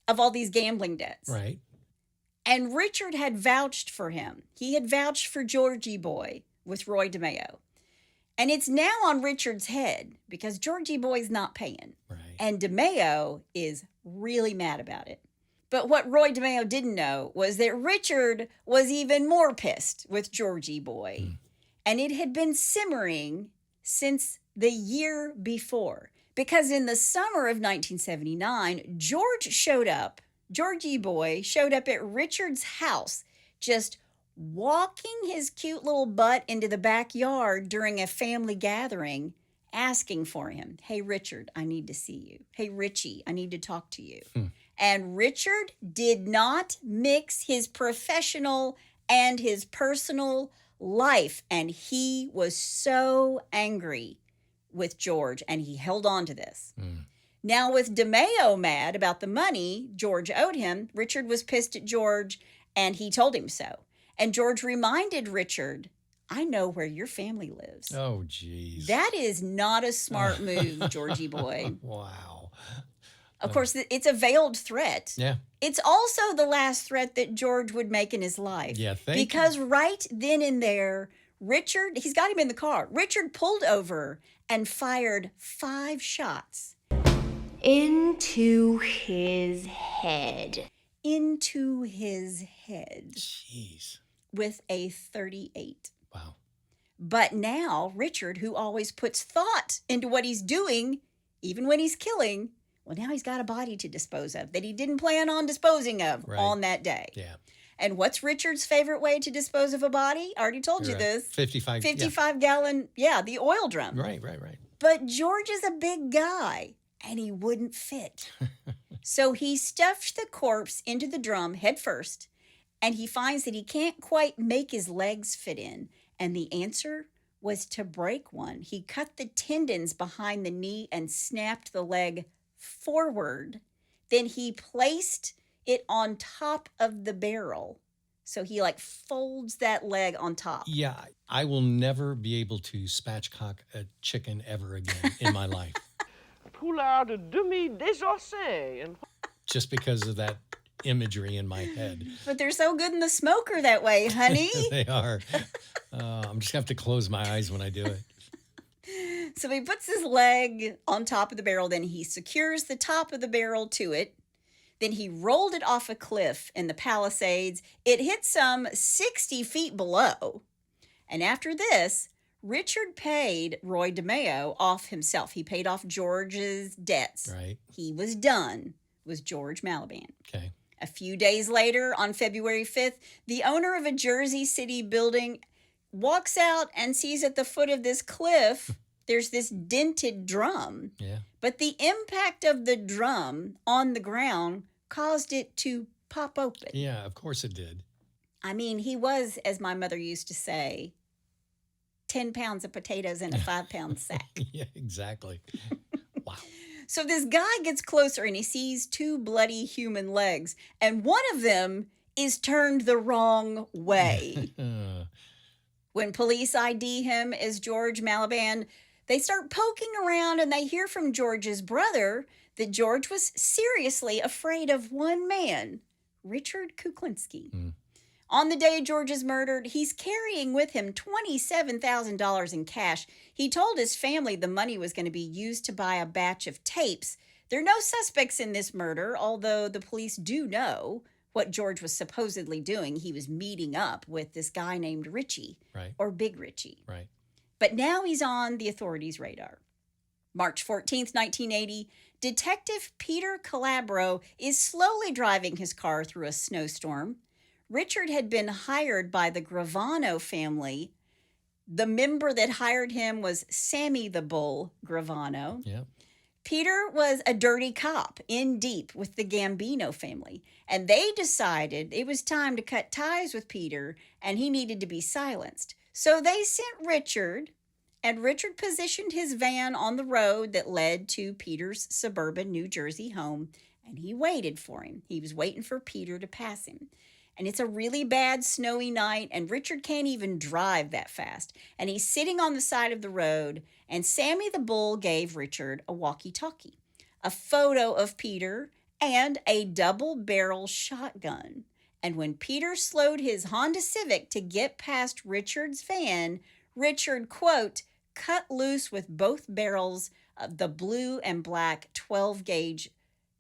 of all these gambling debts. Right. And Richard had vouched for him. He had vouched for Georgie Boy with Roy DeMeo. And it's now on Richard's head because Georgie Boy's not paying. Right. And DeMeo is really mad about it. But what Roy DeMeo didn't know was that Richard was even more pissed with Georgie Boy. And it had been simmering since the year before. Because in the summer of 1979, Georgie Boy showed up at Richard's house, just walking his cute little butt into the backyard during a family gathering, asking for him. Hey, Richard, I need to see you. Hey, Richie, I need to talk to you. And Richard did not mix his professional and his personal life. And he was so angry with George, and he held on to this. Now, with DeMeo mad about the money George owed him, Richard was pissed at George, and he told him so. And George reminded Richard, I know where your family lives. Oh, geez. That is not a smart move, Georgie Boy. Wow. Of course, it's a veiled threat. Yeah. It's also the last threat that George would make in his life. Yeah, because right then and there, Richard, he's got him in the car. Richard pulled over and fired 5 shots. Into his head. Into his head. Jeez. With a .38. Wow. But now, Richard, who always puts thought into what he's doing, even when he's killing, well, now he's got a body to dispose of that he didn't plan on disposing of on that day. Yeah. And what's Richard's favorite way to dispose of a body? I already told you this. 55 gallon, the oil drum. Right. But George is a big guy, and he wouldn't fit. So he stuffed the corpse into the drum head first, and he finds that he can't quite make his legs fit in. And the answer was to break one. He cut the tendons behind the knee and snapped the leg forward. Then he placed it on top of the barrel. So he like folds that leg on top. Yeah, I will never be able to spatchcock a chicken ever again in my life. Poulard demi-désossé. And just because of that imagery in my head. But they're so good in the smoker that way, honey. They are. I'm just going to have to close my eyes when I do it. So he puts his leg on top of the barrel, then he secures the top of the barrel to it. Then he rolled it off a cliff in the Palisades. It hit some 60 feet below. And after this, Richard paid Roy DeMeo off himself. He paid off George's debts. Right. He was done with George Malaban. Okay. A few days later, on February 5th, the owner of a Jersey City building walks out and sees at the foot of this cliff, there's this dented drum. Yeah. But the impact of the drum on the ground caused it to pop open. Yeah, of course it did. I mean, he was, as my mother used to say, 10 pounds of potatoes in a 5-pound sack. Yeah, exactly. Wow. So this guy gets closer and he sees two bloody human legs, and one of them is turned the wrong way. When police ID him as George Malaban, they start poking around and they hear from George's brother that George was seriously afraid of one man, Richard Kuklinski. On the day George is murdered, he's carrying with him $27,000 in cash. He told his family the money was going to be used to buy a batch of tapes. There are no suspects in this murder, although the police do know what George was supposedly doing. He was meeting up with this guy named Richie, right, or Big Richie. Right. But now he's on the authorities' radar. March 14th, 1980, Detective Peter Calabro is slowly driving his car through a snowstorm. Richard had been hired by the Gravano family. The member that hired him was Sammy the Bull Gravano. Yeah. Peter was a dirty cop in deep with the Gambino family, and they decided it was time to cut ties with Peter and he needed to be silenced. So they sent Richard, and Richard positioned his van on the road that led to Peter's suburban New Jersey home, and he waited for him. He was waiting for Peter to pass him. And it's a really bad snowy night, and Richard can't even drive that fast. And he's sitting on the side of the road, and Sammy the Bull gave Richard a walkie-talkie, a photo of Peter, and a double-barrel shotgun. And when Peter slowed his Honda Civic to get past Richard's van, Richard, quote, cut loose with both barrels of the blue and black 12-gauge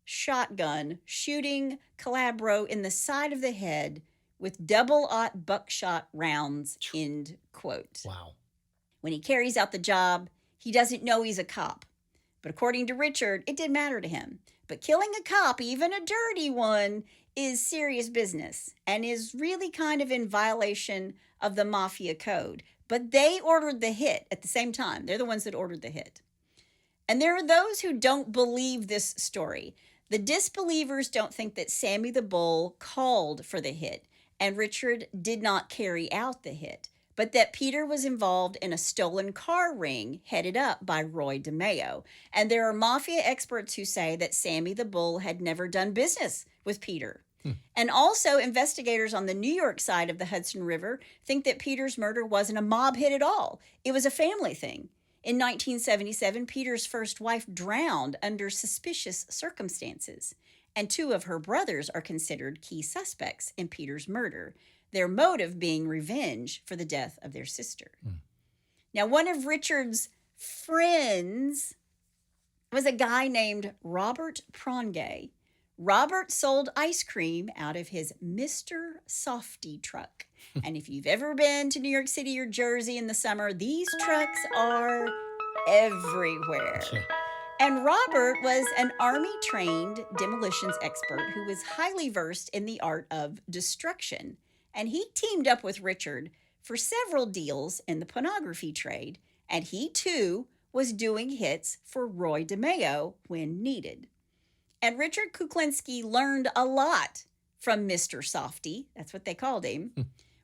shotgun, shooting Calabro in the side of the head with double-aught buckshot rounds, end quote. Wow. When he carries out the job, he doesn't know he's a cop. But according to Richard, it did matter to him. But killing a cop, even a dirty one, is serious business and is really kind of in violation of the Mafia code. But they ordered the hit at the same time. They're the ones that ordered the hit. And there are those who don't believe this story. The disbelievers don't think that Sammy the Bull called for the hit and Richard did not carry out the hit, but that Peter was involved in a stolen car ring headed up by Roy DeMeo. And there are Mafia experts who say that Sammy the Bull had never done business with Peter. And also, investigators on the New York side of the Hudson River think that Peter's murder wasn't a mob hit at all. It was a family thing. In 1977, Peter's first wife drowned under suspicious circumstances, and two of her brothers are considered key suspects in Peter's murder, their motive being revenge for the death of their sister. Now, one of Richard's friends was a guy named Robert Prongay. Robert sold ice cream out of his Mr. Softy truck. And if you've ever been to New York City or Jersey in the summer, these trucks are everywhere. Yeah. And Robert was an Army-trained demolitions expert who was highly versed in the art of destruction. And he teamed up with Richard for several deals in the pornography trade. And he, too, was doing hits for Roy DeMeo when needed. And Richard Kuklinski learned a lot from Mr. Softy. That's what they called him.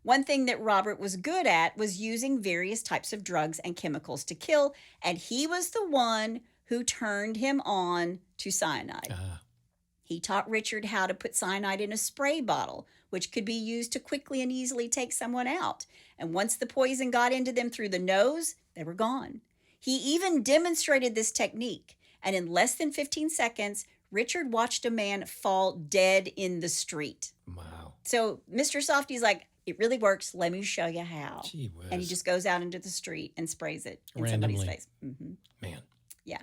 One thing that Robert was good at was using various types of drugs and chemicals to kill, and he was the one who turned him on to cyanide. He taught Richard how to put cyanide in a spray bottle, which could be used to quickly and easily take someone out. And once the poison got into them through the nose, they were gone. He even demonstrated this technique, and in less than 15 seconds, Richard watched a man fall dead in the street. Wow. So Mr. Softy's like, it really works. Let me show you how. Gee whiz. And he just goes out into the street and sprays it in Randomly. somebody's face. Mm-hmm. Man. Yeah.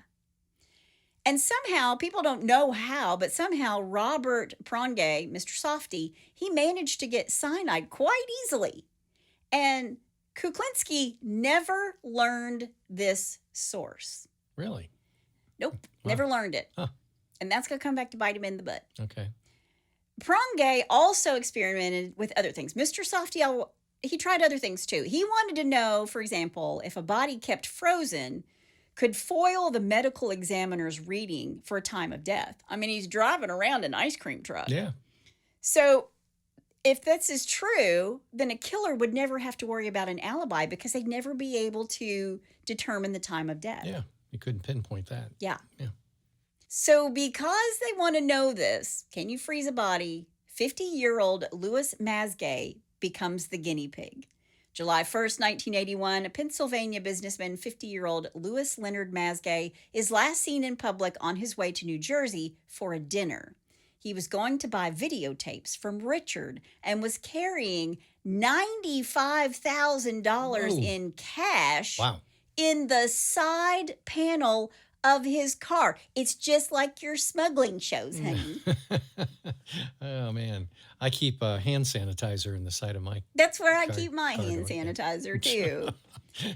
And somehow, people don't know how, but somehow Robert Prongay, Mr. Softy, he managed to get cyanide quite easily. And Kuklinski never learned this source. Really? Nope, Wow. never learned it. Huh. And that's going to come back to bite him in the butt. Okay. Prongay also experimented with other things. Mr. Softy, he tried other things too. He wanted to know, for example, if a body kept frozen could foil the medical examiner's reading for a time of death. I mean, he's driving around an ice cream truck. Yeah. So if this is true, then a killer would never have to worry about an alibi because they'd never be able to determine the time of death. Yeah. You couldn't pinpoint that. Yeah. Yeah. So because they want to know this, can you freeze a body? 50-year-old Louis Masgay becomes the guinea pig. July 1st, 1981, a Pennsylvania businessman, 50-year-old Louis Leonard Masgay, is last seen in public on his way to New Jersey for a dinner. He was going to buy videotapes from Richard and was carrying $95,000 in cash in the side panel of his car. It's just like your smuggling shows, honey. Oh, man. I keep hand sanitizer in the side of my That's where I car- keep my car hand door, yeah. sanitizer, too.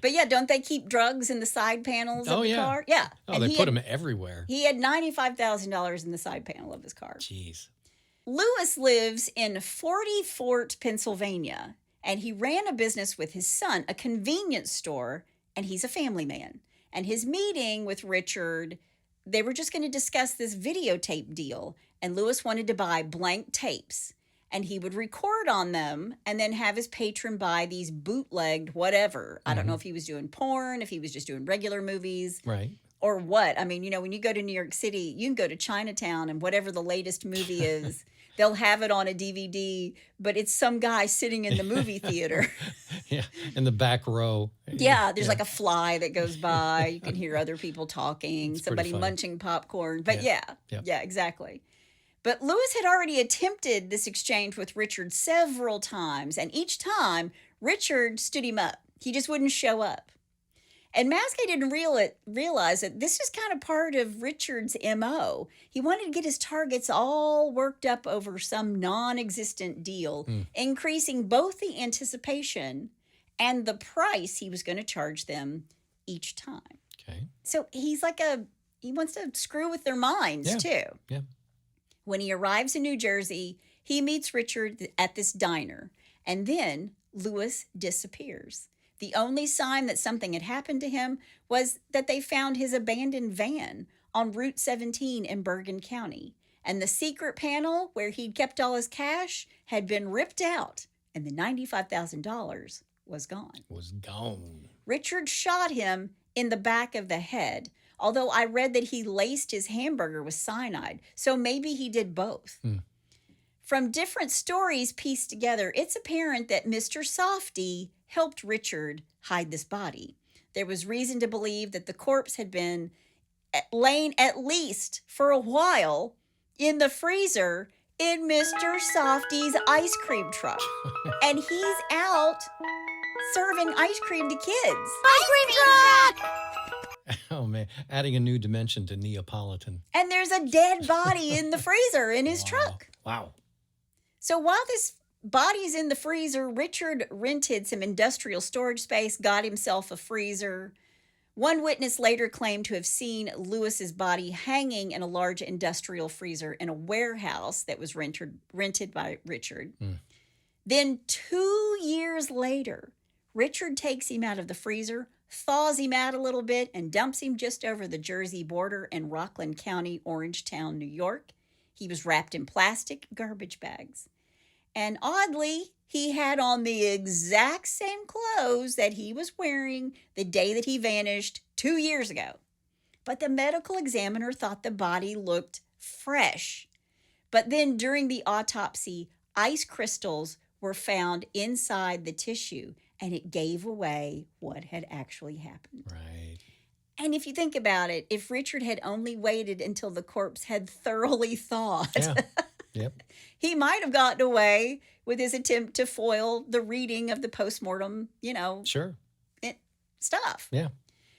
But yeah, don't they keep drugs in the side panels of the car? Yeah. Oh, And they he put had- them everywhere. He had $95,000 in the side panel of his car. Jeez. Lewis lives in 40 Fort, Pennsylvania, and he ran a business with his son, a convenience store, and he's a family man. And his meeting with Richard, they were just going to discuss this videotape deal, and Lewis wanted to buy blank tapes, and he would record on them and then have his patron buy these bootlegged whatever. I don't know if he was doing porn, if he was just doing regular movies. Right. Or what? I mean, you know, when you go to New York City, you can go to Chinatown and whatever the latest movie is, they'll have it on a DVD, but it's some guy sitting in the movie theater. Yeah. In the back row. Yeah, there's like a fly that goes by. You can hear other people talking, It's pretty somebody funny. munching popcorn. But Yeah. yeah, exactly. But Lewis had already attempted this exchange with Richard several times, and each time Richard stood him up. He just wouldn't show up. And Masgay didn't realize that this is kind of part of Richard's MO. He wanted to get his targets all worked up over some non-existent deal, increasing both the anticipation and the price he was going to charge them each time. Okay. So he's like he wants to screw with their minds too. Yeah. When he arrives in New Jersey, he meets Richard at this diner, and then Lewis disappears. The only sign that something had happened to him was that they found his abandoned van on Route 17 in Bergen County. And the secret panel where he'd kept all his cash had been ripped out, and the $95,000 was gone. Was gone. Richard shot him in the back of the head, although I read that he laced his hamburger with cyanide, so maybe he did both. From different stories pieced together, it's apparent that Mr. Softy helped Richard hide this body. There was reason to believe that the corpse had been laying at least for a while in the freezer in Mr. Softy's ice cream truck. And he's out serving ice cream to kids. Ice cream truck! Oh, man. Adding a new dimension to Neapolitan. And there's a dead body in the freezer in his truck. Wow. So while this body's in the freezer, Richard rented some industrial storage space, got himself a freezer. One witness later claimed to have seen Lewis's body hanging in a large industrial freezer in a warehouse that was rented by Richard. Then 2 years later, Richard takes him out of the freezer, thaws him out a little bit, and dumps him just over the Jersey border in Rockland County, Orangetown, New York. He was wrapped in plastic garbage bags. And oddly, he had on the exact same clothes that he was wearing the day that he vanished 2 years ago. But the medical examiner thought the body looked fresh. But then during the autopsy, ice crystals were found inside the tissue, and it gave away what had actually happened. Right. And if you think about it, if Richard had only waited until the corpse had thoroughly thawed, Yeah. Yep. he might have gotten away with his attempt to foil the reading of the postmortem, Sure. stuff. Yeah.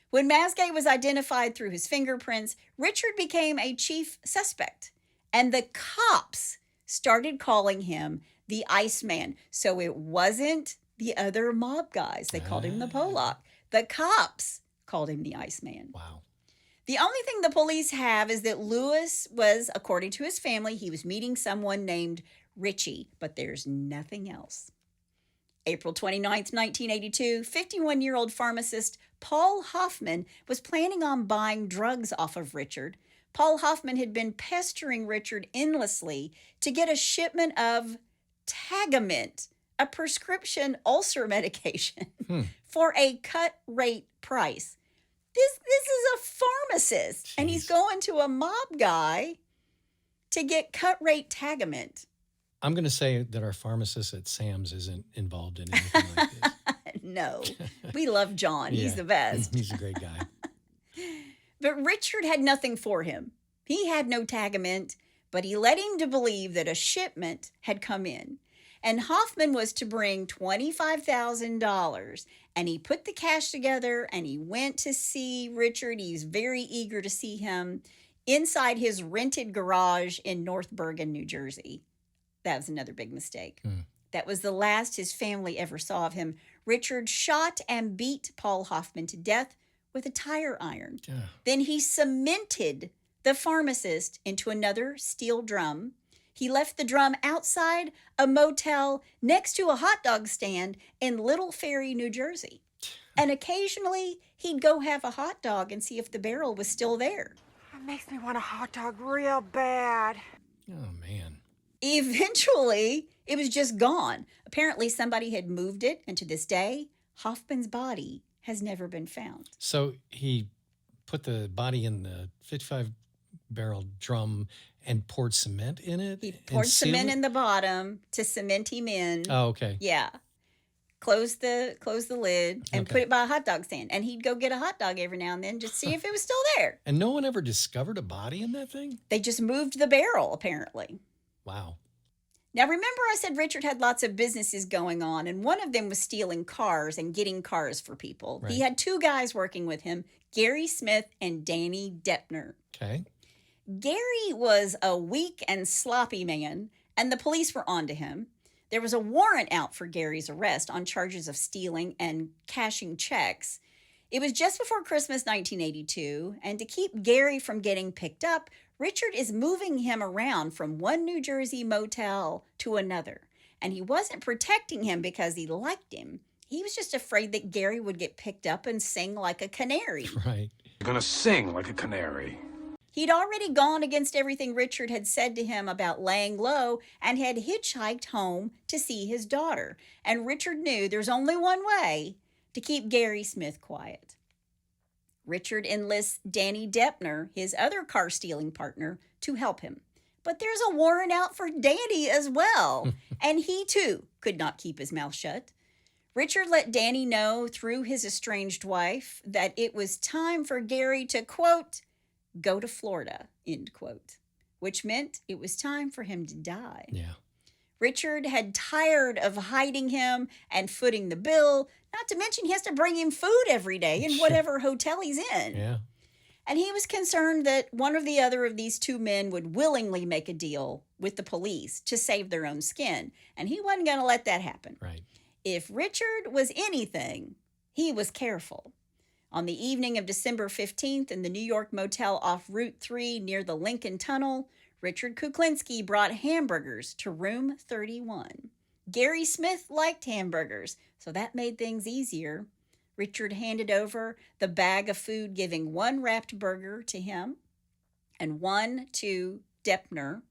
When Masgay was identified through his fingerprints, Richard became a chief suspect, and the cops started calling him the Iceman. So it wasn't the other mob guys. They called him the Polak. The cops called him the Iceman. Wow. The only thing the police have is that Lewis was, according to his family, he was meeting someone named Richie, but there's nothing else. April 29th, 1982, 51-year-old pharmacist Paul Hoffman was planning on buying drugs off of Richard. Paul Hoffman had been pestering Richard endlessly to get a shipment of Tagament, a prescription ulcer medication, for a cut rate price. This is a pharmacist, and he's going to a mob guy to get cut rate Tagament. I'm going to say that our pharmacist at Sam's isn't involved in anything like this. No, we love John. He's the best. He's a great guy. But Richard had nothing for him. He had no Tagament, but he led him to believe that a shipment had come in. And Hoffman was to bring $25,000. And he put the cash together and he went to see Richard. He's very eager to see him inside his rented garage in North Bergen, New Jersey. That was another big mistake. That was the last his family ever saw of him. Richard shot and beat Paul Hoffman to death with a tire iron. Yeah. Then he cemented the pharmacist into another steel drum. He left the drum outside a motel next to a hot dog stand in Little Ferry, New Jersey. And occasionally he'd go have a hot dog and see if the barrel was still there. It makes me want a hot dog real bad. Oh, man. Eventually, it was just gone. Apparently, somebody had moved it, and to this day, Hoffman's body has never been found. So he put the body in the 55-barrel drum and poured cement in it? He poured cement in the bottom to cement him in. Oh, okay. Yeah. Close the lid and put it by a hot dog stand. And he'd go get a hot dog every now and then just see if it was still there. And no one ever discovered a body in that thing? They just moved the barrel, apparently. Wow. Now, remember I said Richard had lots of businesses going on, and one of them was stealing cars and getting cars for people. Right. He had two guys working with him, Gary Smith and Danny Deppner. Okay. Gary was a weak and sloppy man, and the police were onto him. There was a warrant out for Gary's arrest on charges of stealing and cashing checks. It was just before Christmas 1982, and to keep Gary from getting picked up, Richard is moving him around from one New Jersey motel to another. And he wasn't protecting him because he liked him. He was just afraid that Gary would get picked up and sing like a canary. Right. You're gonna sing like a canary. He'd already gone against everything Richard had said to him about laying low and had hitchhiked home to see his daughter. And Richard knew there's only one way to keep Gary Smith quiet. Richard enlists Danny Deppner, his other car-stealing partner, to help him. But there's a warrant out for Danny as well, and he too could not keep his mouth shut. Richard let Danny know through his estranged wife that it was time for Gary to, quote, go to Florida, end quote, which meant it was time for him to die. Yeah. Richard had tired of hiding him and footing the bill, not to mention he has to bring him food every day in whatever hotel he's in. Yeah. And he was concerned that one or the other of these two men would willingly make a deal with the police to save their own skin, and he wasn't going to let that happen. Right. If Richard was anything, he was careful. On the evening of December 15th in the New York motel off Route 3 near the Lincoln Tunnel, Richard Kuklinski brought hamburgers to room 31. Gary Smith liked hamburgers, so that made things easier. Richard handed over the bag of food, giving one wrapped burger to him and one to Deppner,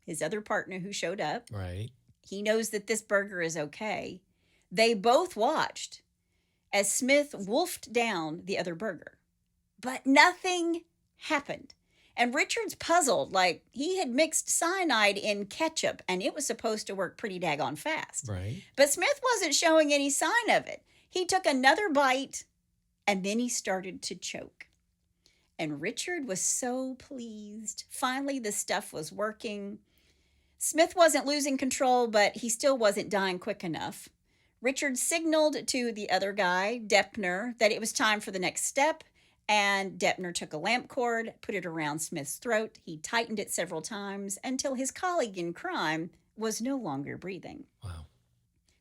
his other partner who showed up. Right. He knows that this burger is okay. They both watched as Smith wolfed down the other burger. But nothing happened. And Richard's puzzled, like he had mixed cyanide in ketchup and it was supposed to work pretty daggone fast. Right. But Smith wasn't showing any sign of it. He took another bite and then he started to choke. And Richard was so pleased. Finally, the stuff was working. Smith wasn't losing control, but he still wasn't dying quick enough. Richard signaled to the other guy, Deppner, that it was time for the next step, and Deppner took a lamp cord, put it around Smith's throat. He tightened it several times until his colleague in crime was no longer breathing. Wow.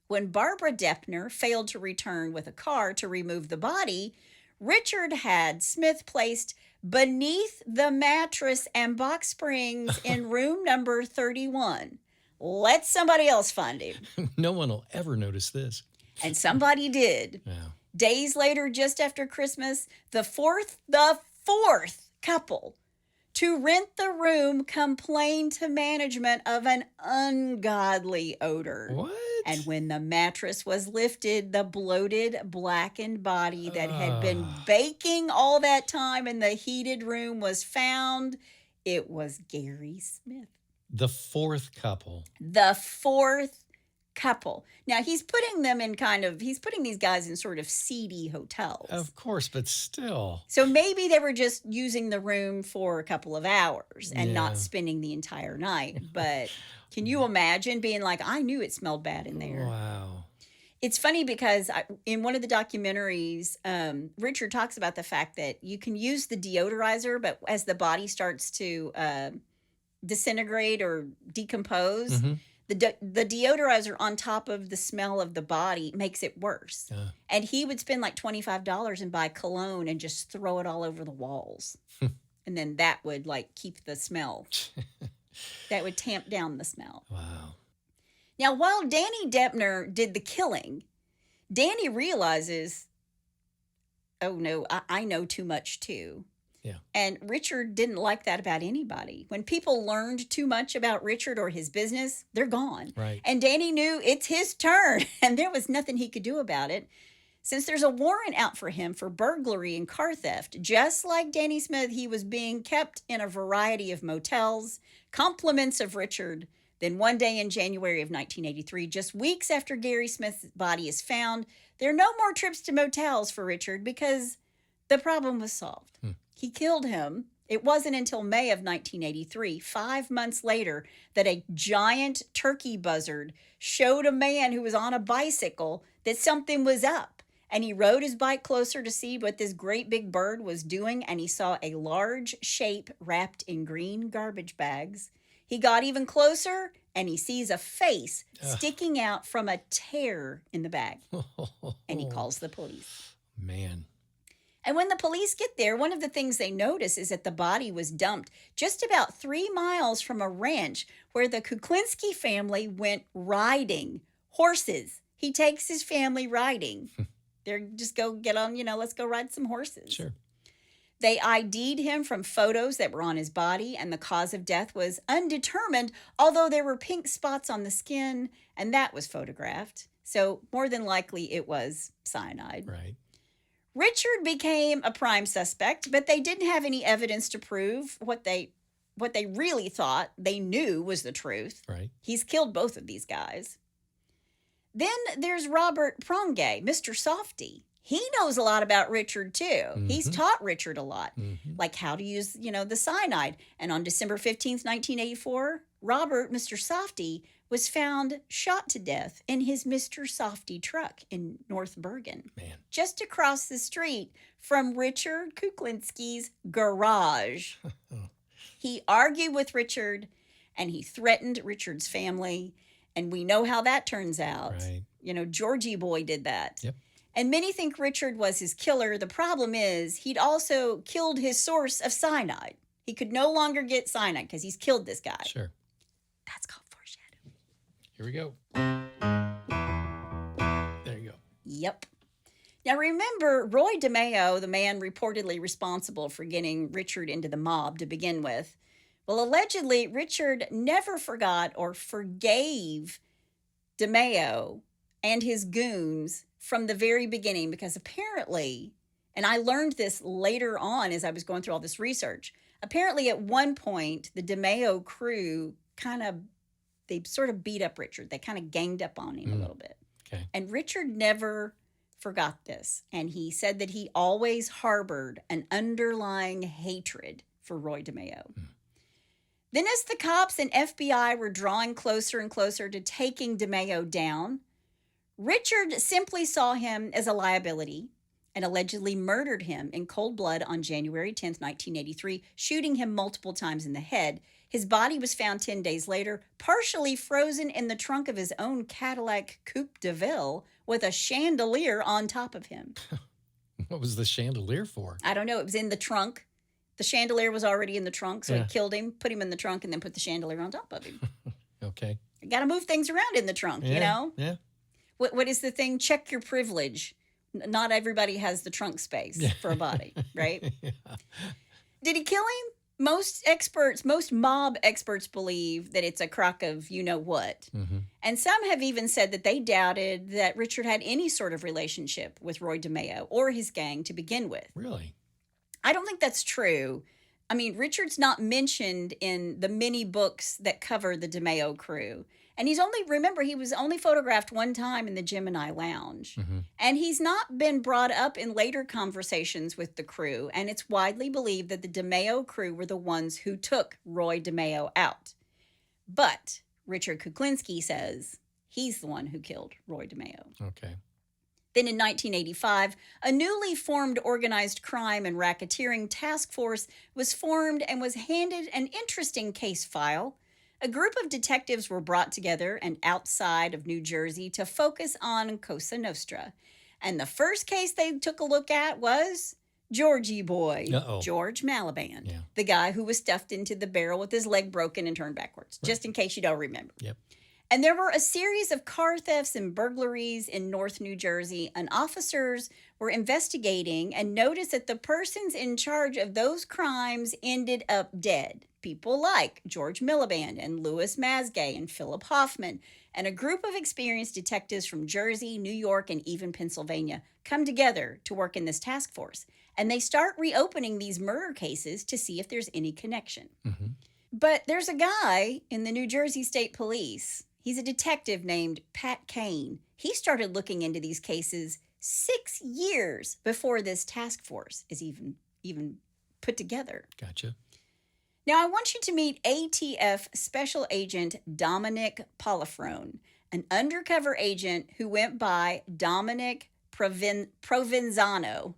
When Barbara Deppner failed to return with a car to remove the body, Richard had Smith placed beneath the mattress and box springs in room number 31. Let somebody else find him. No one will ever notice this. And somebody did. Yeah. Days later, just after Christmas, the fourth couple to rent the room complained to management of an ungodly odor. What? And when the mattress was lifted, the bloated, blackened body that had been baking all that time in the heated room was found. It was Gary Smith. The fourth couple. The fourth couple. Now, he's putting these guys in sort of seedy hotels. Of course, but still. So maybe they were just using the room for a couple of hours and Yeah. not spending the entire night. But can you imagine being like, I knew it smelled bad in there. Wow. It's funny because in one of the documentaries, Richard talks about the fact that you can use the deodorizer, but as the body starts to disintegrate or decompose, the deodorizer on top of the smell of the body makes it worse. And he would spend like $25 and buy cologne and just throw it all over the walls. And then that would like keep the smell. That would tamp down the smell. Wow. Now, while Danny Deppner did the killing, Danny realizes, oh no, I know too much too. Yeah. And Richard didn't like that about anybody. When people learned too much about Richard or his business, they're gone. Right. And Danny knew it's his turn, and there was nothing he could do about it. Since there's a warrant out for him for burglary and car theft, just like Danny Smith, he was being kept in a variety of motels, compliments of Richard. Then one day in January of 1983, just weeks after Gary Smith's body is found, there are no more trips to motels for Richard because the problem was solved. He killed him. It wasn't until May of 1983, 5 months later, that a giant turkey buzzard showed a man who was on a bicycle that something was up. And he rode his bike closer to see what this great big bird was doing, and he saw a large shape wrapped in green garbage bags. He got even closer, and he sees a face sticking out from a tear in the bag. And he calls the police. Man. And when the police get there, one of the things they notice is that the body was dumped just about 3 miles from a ranch where the Kuklinski family went riding horses. He takes his family riding. They're just go get on, let's go ride some horses. Sure. They ID'd him from photos that were on his body, and the cause of death was undetermined, although there were pink spots on the skin, and that was photographed. So more than likely it was cyanide. Right. Richard became a prime suspect, but they didn't have any evidence to prove what they really thought they knew was the truth. Right. He's killed both of these guys. Then there's Robert Pronge, Mr. Softy. He knows a lot about Richard, too. He's taught Richard a lot, like how to use, the cyanide. And on December 15th, 1984, Robert, Mr. Softy, was found shot to death in his Mr. Softy truck in North Bergen, just across the street from Richard Kuklinski's garage. He argued with Richard, and he threatened Richard's family, and we know how that turns out. Right. Georgie boy did that. Yep. And many think Richard was his killer. The problem is he'd also killed his source of cyanide. He could no longer get cyanide because he's killed this guy. Sure. That's called foreshadowing. Here we go. There you go. Yep. Now remember, Roy DeMeo, the man reportedly responsible for getting Richard into the mob to begin with. Well, allegedly, Richard never forgot or forgave DeMeo and his goons from the very beginning, because apparently, and I learned this later on as I was going through all this research, apparently at one point, the DeMeo crew they sort of beat up Richard. They kind of ganged up on him a little bit. Okay. And Richard never forgot this. And he said that he always harbored an underlying hatred for Roy DeMeo. Then as the cops and FBI were drawing closer and closer to taking DeMeo down, Richard simply saw him as a liability and allegedly murdered him in cold blood on January 10th, 1983, shooting him multiple times in the head. His body was found 10 days later, partially frozen in the trunk of his own Cadillac Coupe de Ville with a chandelier on top of him. What was the chandelier for? I don't know. It was in the trunk. The chandelier was already in the trunk, so Yeah. he killed him, put him in the trunk, and then put the chandelier on top of him. Okay. You got to move things around in the trunk, Yeah. you know? Yeah. What is the thing? Check your privilege. Not everybody has the trunk space for a body, right? Yeah. Did he kill him? Most mob experts believe that it's a crock of you-know-what. Mm-hmm. And some have even said that they doubted that Richard had any sort of relationship with Roy DeMeo or his gang to begin with. Really? I don't think that's true. I mean, Richard's not mentioned in the many books that cover the DeMeo crew. And he was only photographed one time in the Gemini Lounge. Mm-hmm. And he's not been brought up in later conversations with the crew. And it's widely believed that the DeMeo crew were the ones who took Roy DeMeo out. But Richard Kuklinski says he's the one who killed Roy DeMeo. Okay. Then in 1985, a newly formed organized crime and racketeering task force was formed and was handed an interesting case file. A group of detectives were brought together and outside of New Jersey to focus on Cosa Nostra. And the first case they took a look at was Georgie Boy, Uh-oh. George Malaban, Yeah. the guy who was stuffed into the barrel with his leg broken and turned backwards, Right. just in case you don't remember. Yep. And there were a series of car thefts and burglaries in North New Jersey, and officers were investigating and noticed that the persons in charge of those crimes ended up dead. People like George Miliband and Louis Masgay and Philip Hoffman, and a group of experienced detectives from Jersey, New York, and even Pennsylvania come together to work in this task force. And they start reopening these murder cases to see if there's any connection. Mm-hmm. But there's a guy in the New Jersey State Police. He's a detective named Pat Kane. He started looking into these cases 6 years before this task force is even put together. Gotcha. Now, I want you to meet ATF Special Agent Dominic Polifrone, an undercover agent who went by Dominic Provenzano.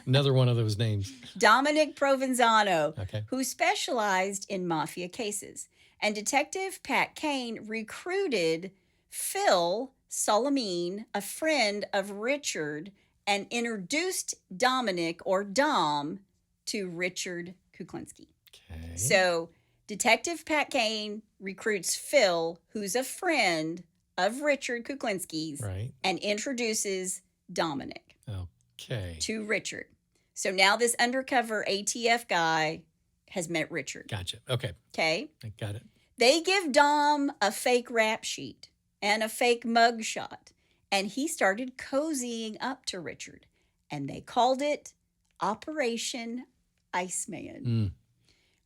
Another one of those names. Dominic Provenzano, Okay. who specialized in mafia cases. And Detective Pat Kane recruited Phil Solimene, a friend of Richard, and introduced Dominic, or Dom, to Richard Kuklinski. Okay. So Detective Pat Kane recruits Phil, who's a friend of Richard Kuklinski's, Right. and introduces Dominic Okay. to Richard. So now this undercover ATF guy has met Richard. Gotcha. Okay. Okay? I got it. They give Dom a fake rap sheet and a fake mug shot, and he started cozying up to Richard, and they called it Operation Iceman. Mm.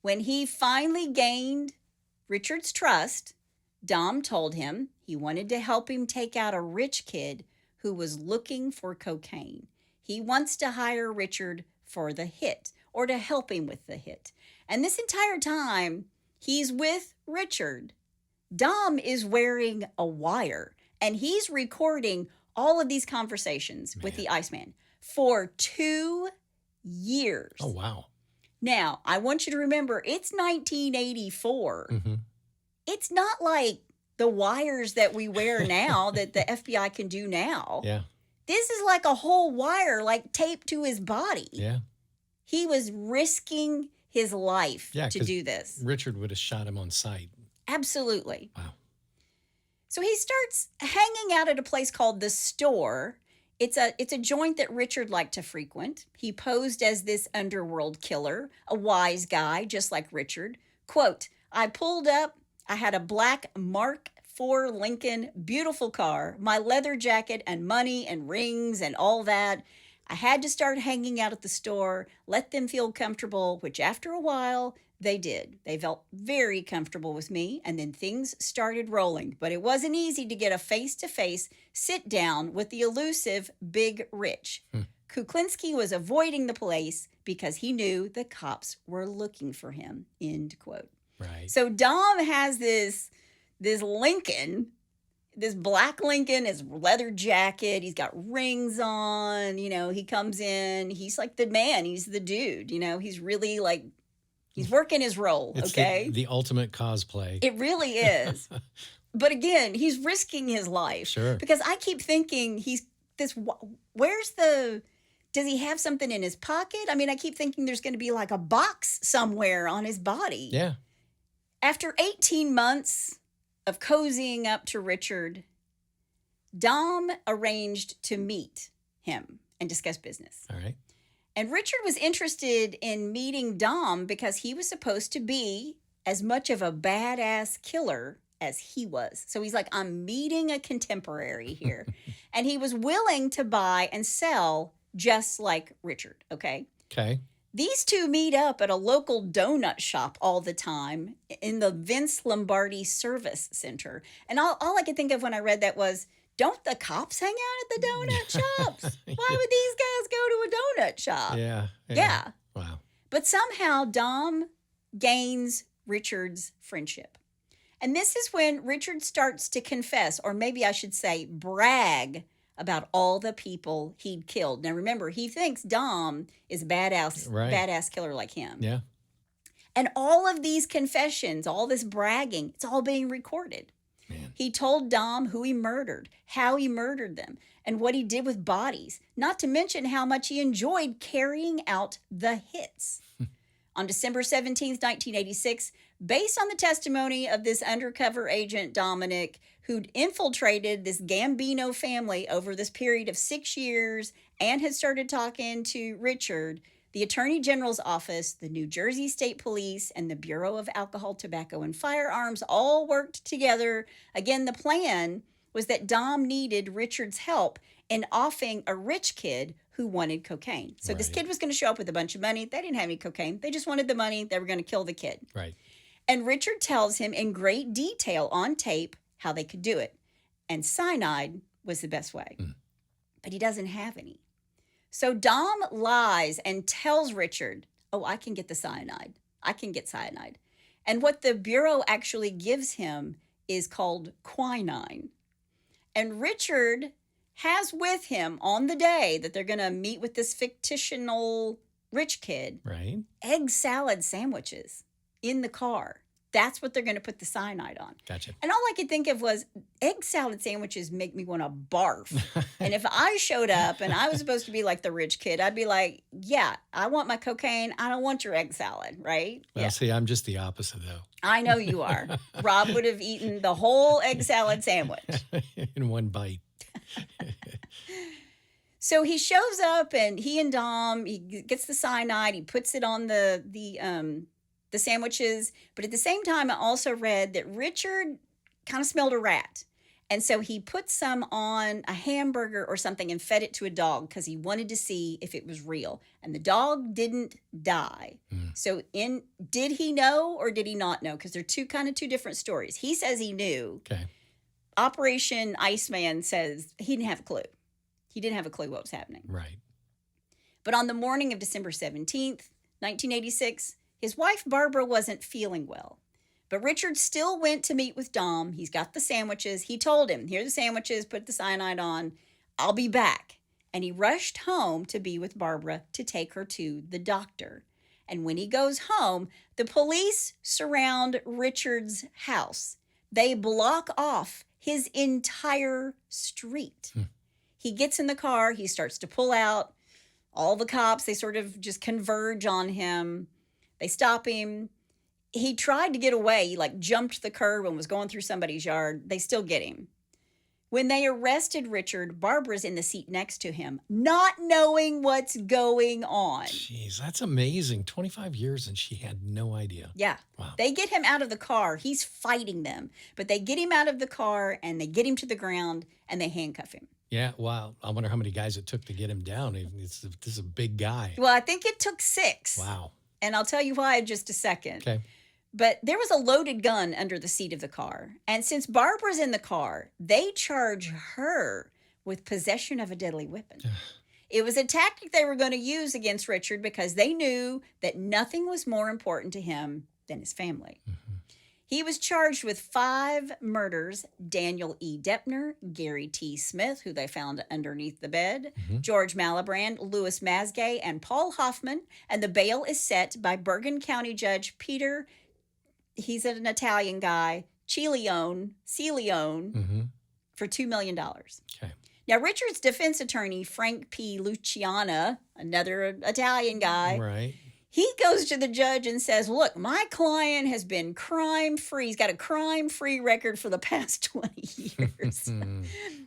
When he finally gained Richard's trust, Dom told him he wanted to help him take out a rich kid who was looking for cocaine. He wants to hire Richard for the hit, or to help him with the hit. And this entire time, he's with Richard. Dom is wearing a wire, and he's recording all of these conversations with the Iceman for 2 years. Oh, wow. Now, I want you to remember, it's 1984. Mm-hmm. It's not like the wires that we wear now that the FBI can do now. Yeah. This is like a whole wire, like taped to his body. Yeah. He was risking his life Yeah, to 'cause do this. Richard would have shot him on sight. Absolutely. Wow. So he starts hanging out at a place called The Store. It's a joint that Richard liked to frequent. He posed as this underworld killer, a wise guy, just like Richard. Quote, I pulled up, I had a black Mark '64 Lincoln, beautiful car, my leather jacket and money and rings and all that. I had to start hanging out at the store, let them feel comfortable, which after a while, they did. They felt very comfortable with me, and then things started rolling. But it wasn't easy to get a face-to-face sit-down with the elusive Big Rich. Kuklinski was avoiding the place because he knew the cops were looking for him, end quote. Right. So Dom has this Lincoln, this black Lincoln, his leather jacket. He's got rings on. You know, he comes in. He's like the man. He's the dude. You know, he's really like, he's working his role. It's okay. the ultimate cosplay. It really is. But again, he's risking his life. Sure. Because I keep thinking does he have something in his pocket? I mean, I keep thinking there's going to be like a box somewhere on his body. Yeah. After 18 months of cozying up to Richard, Dom arranged to meet him and discuss business. All right. And Richard was interested in meeting Dom because he was supposed to be as much of a badass killer as he was. So he's like, I'm meeting a contemporary here. And he was willing to buy and sell just like Richard, okay? Okay. These two meet up at a local donut shop all the time in the Vince Lombardi Service Center. And all I could think of when I read that was, don't the cops hang out at the donut shops? Why would these guys go to a donut shop? Yeah. Wow. But somehow Dom gains Richard's friendship. And this is when Richard starts to confess, or maybe I should say brag, about all the people he'd killed. Now remember, he thinks Dom is a badass killer like him. Yeah. And all of these confessions, all this bragging, it's all being recorded. Man. He told Dom who he murdered, how he murdered them, and what he did with bodies, not to mention how much he enjoyed carrying out the hits. On December 17th, 1986, based on the testimony of this undercover agent, Dominic, who'd infiltrated this Gambino family over this period of 6 years and had started talking to Richard, the Attorney General's office, the New Jersey State Police, and the Bureau of Alcohol, Tobacco, and Firearms all worked together. Again, the plan was that Dom needed Richard's help in offing a rich kid who wanted cocaine. So this kid was going to show up with a bunch of money. They didn't have any cocaine. They just wanted the money. They were going to kill the kid. Right. And Richard tells him in great detail on tape how they could do it. And cyanide was the best way. But he doesn't have any. So Dom lies and tells Richard, oh, I can get the cyanide. I can get cyanide. And what the Bureau actually gives him is called quinine. And Richard has with him on the day that they're going to meet with this fictional rich kid, right, egg salad sandwiches in the car. That's what they're going to put the cyanide on. Gotcha. And all I could think of was egg salad sandwiches make me want to barf. And if I showed up and I was supposed to be like the rich kid, I'd be like, yeah, I want my cocaine. I don't want your egg salad, right? Well, yeah. See, I'm just the opposite, though. I know you are. Rob would have eaten the whole egg salad sandwich. In one bite. So he shows up and he and Dom, he gets the cyanide, he puts it on the sandwiches. But at the same time, I also read that Richard kind of smelled a rat. And so he put some on a hamburger or something and fed it to a dog because he wanted to see if it was real. And the dog didn't die. So did he know or did he not know? Because they're two different stories. He says he knew. Okay. Operation Iceman says he didn't have a clue. He didn't have a clue what was happening. Right. But on the morning of December 17th, 1986, his wife Barbara wasn't feeling well. But Richard still went to meet with Dom. He's got the sandwiches. He told him, here are the sandwiches, put the cyanide on. I'll be back. And he rushed home to be with Barbara to take her to the doctor. And when he goes home, the police surround Richard's house. They block off his entire street. He gets in the car. He starts to pull out. All the cops, they sort of just converge on him. They stop him. He tried to get away. He jumped the curb and was going through somebody's yard. They still get him. When they arrested Richard, Barbara's in the seat next to him, not knowing what's going on. Jeez, that's amazing. 25 years and she had no idea. Yeah. Wow. They get him out of the car. He's fighting them. But they get him out of the car and they get him to the ground and they handcuff him. Yeah, wow. I wonder how many guys it took to get him down. This is a big guy. Well, I think it took 6. Wow. And I'll tell you why in just a second. Okay. But there was a loaded gun under the seat of the car. And since Barbara's in the car, they charge her with possession of a deadly weapon. It was a tactic they were going to use against Richard because they knew that nothing was more important to him than his family. Mm-hmm. He was charged with 5 murders: Daniel E. Deppner, Gary T. Smith, who they found underneath the bed, George Malibran, Louis Masgay, and Paul Hoffman. And the bail is set by Bergen County Judge Peter, he's an Italian guy, Cilione, for $2 million. Okay. Now, Richard's defense attorney, Frank P. Luciana, another Italian guy, Right. he goes to the judge and says, look, my client has been crime-free. He's got a crime-free record for the past 20 years,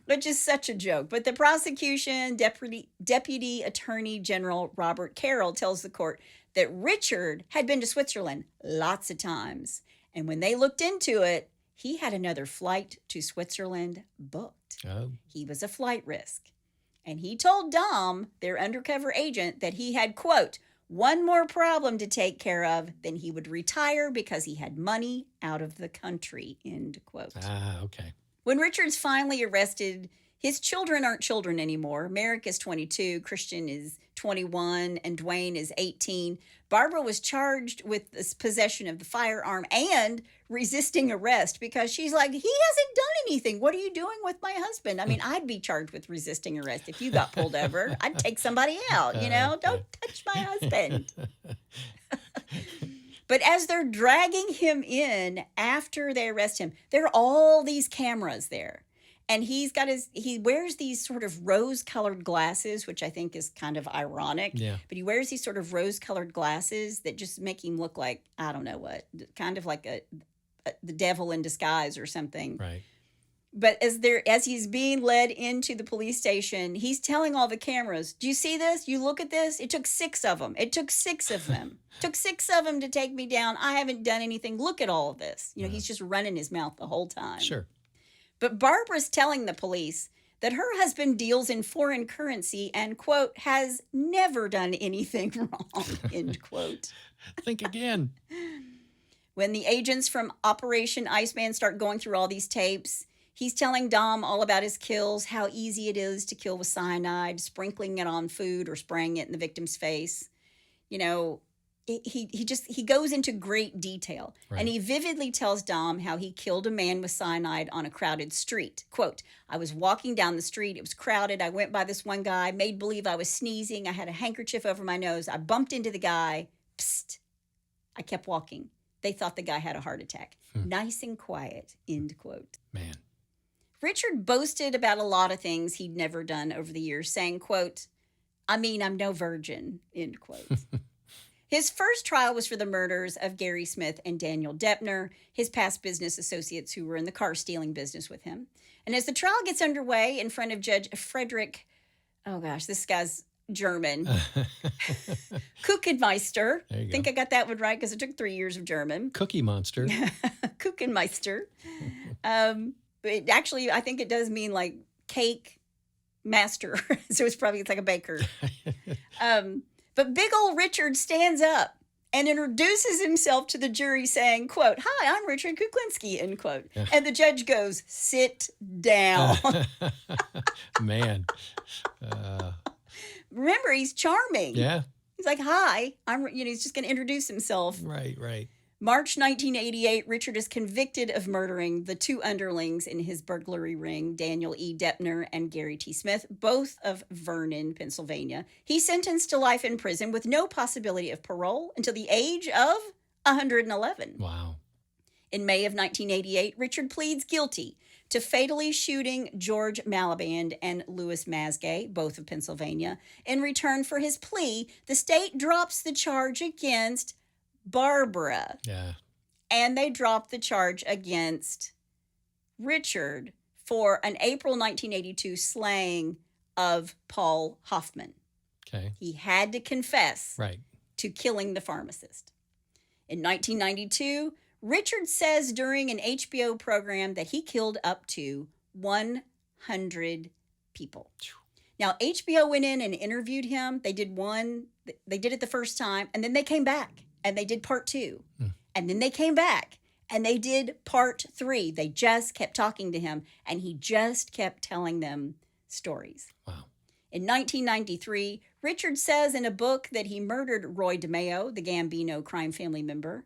which is such a joke. But the prosecution, Deputy Attorney General Robert Carroll, tells the court that Richard had been to Switzerland lots of times. And when they looked into it, he had another flight to Switzerland booked. Oh. He was a flight risk. And he told Dom, their undercover agent, that he had, quote, one more problem to take care of, then he would retire because he had money out of the country, end quote. Ah, okay. When Richard's finally arrested, his children aren't children anymore. Merrick is 22, Christian is 21, and Dwayne is 18. Barbara was charged with this possession of the firearm and resisting arrest because she's like, he hasn't done anything. What are you doing with my husband? I mean, I'd be charged with resisting arrest if you got pulled over. I'd take somebody out, you know? Don't touch my husband. But as they're dragging him in after they arrest him, there are all these cameras there. And he wears these sort of rose-colored glasses, which I think is kind of ironic. Yeah. But he wears these sort of rose-colored glasses that just make him look like, I don't know what, kind of like the devil in disguise or something. Right. But as he's being led into the police station, he's telling all the cameras, do you see this? You look at this? It took 6 of them. It took 6 of them. Took 6 of them to take me down. I haven't done anything. Look at all of this. You know, he's just running his mouth the whole time. Sure. But Barbara's telling the police that her husband deals in foreign currency and, quote, has never done anything wrong, end quote. Think again. When the agents from Operation Iceman start going through all these tapes, he's telling Dom all about his kills, how easy it is to kill with cyanide, sprinkling it on food or spraying it in the victim's face. You know, he goes into great detail. Right. And he vividly tells Dom how he killed a man with cyanide on a crowded street. Quote, I was walking down the street. It was crowded. I went by this one guy, made believe I was sneezing. I had a handkerchief over my nose. I bumped into the guy. Psst. I kept walking. They thought the guy had a heart attack. Nice and quiet, end quote. Man. Richard boasted about a lot of things he'd never done over the years, saying, quote, I mean, I'm no virgin, end quote. His first trial was for the murders of Gary Smith and Daniel Deppner, his past business associates who were in the car stealing business with him. And as the trial gets underway in front of Judge Frederick, oh gosh, this guy's German, Kuklinski. I think I got that one right because it took 3 years of German. Cookie Monster. Kuklinski. But actually, I think it does mean like cake master. So it's like a baker. But big old Richard stands up and introduces himself to the jury saying, quote, hi, I'm Richard Kuklinski, end quote. And the judge goes, sit down. Man. Remember, he's charming. Yeah. He's like, hi, he's just going to introduce himself. Right. March 1988, Richard is convicted of murdering the 2 underlings in his burglary ring, Daniel E. Deppner and Gary T. Smith, both of Vernon, Pennsylvania. He's sentenced to life in prison with no possibility of parole until the age of 111. Wow. In May of 1988, Richard pleads guilty to fatally shooting George Malibran and Louis Masgay, both of Pennsylvania. In return for his plea, the state drops the charge against Barbara. Yeah. And they dropped the charge against Richard for an April 1982 slaying of Paul Hoffman. Okay. He had to confess Right. to killing the pharmacist. In 1992, Richard says during an HBO program that he killed up to 100 people. Now, HBO went in and interviewed him. They did it the first time, and then they came back and they did part 2. And then they came back and they did part 3. They just kept talking to him, and he just kept telling them stories. Wow. In 1993, Richard says in a book that he murdered Roy DeMeo, the Gambino crime family member.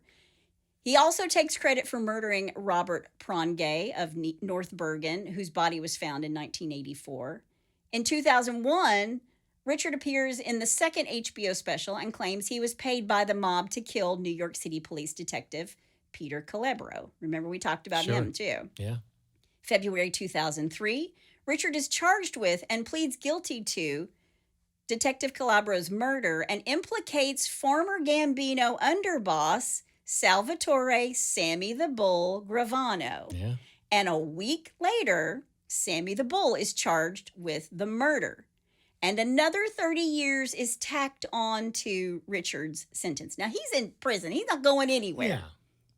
He also takes credit for murdering Robert Prongay of North Bergen, whose body was found in 1984. In 2001, Richard appears in the second HBO special and claims he was paid by the mob to kill New York City police detective Peter Calabro. Remember, we talked about him too. Yeah. February 2003, Richard is charged with and pleads guilty to Detective Calabro's murder and implicates former Gambino underboss Salvatore Sammy the Bull Gravano. Yeah. And a week later, Sammy the Bull is charged with the murder. And another 30 years is tacked on to Richard's sentence. Now, he's in prison. He's not going anywhere. Yeah.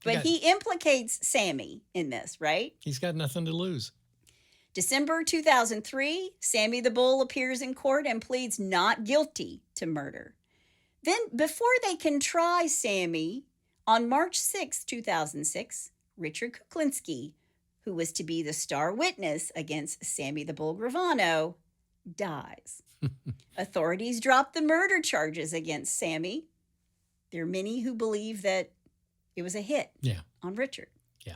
But he implicates Sammy in this, right? He's got nothing to lose. December 2003, Sammy the Bull appears in court and pleads not guilty to murder. Then, before they can try Sammy, on March 6, 2006, Richard Kuklinski, who was to be the star witness against Sammy the Bull Gravano, dies. Authorities drop the murder charges against Sammy. There are many who believe that it was a hit on Richard. Yeah.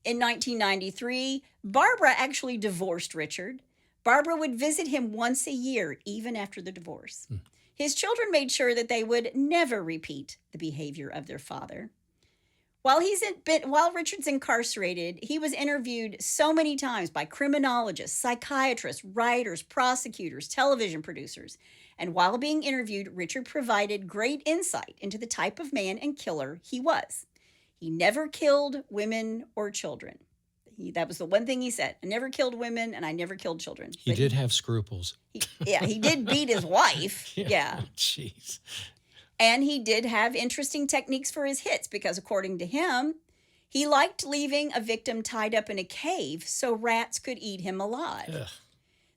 In 1993, Barbara actually divorced Richard. Barbara would visit him once a year, even after the divorce. His children made sure that they would never repeat the behavior of their father. While Richard's incarcerated, he was interviewed so many times by criminologists, psychiatrists, writers, prosecutors, television producers. And while being interviewed, Richard provided great insight into the type of man and killer he was. He never killed women or children. That was the one thing he said. I never killed women and I never killed children. He did have scruples. He did beat his wife. Yeah. Jeez. And he did have interesting techniques for his hits because, according to him, he liked leaving a victim tied up in a cave so rats could eat him alive. Ugh.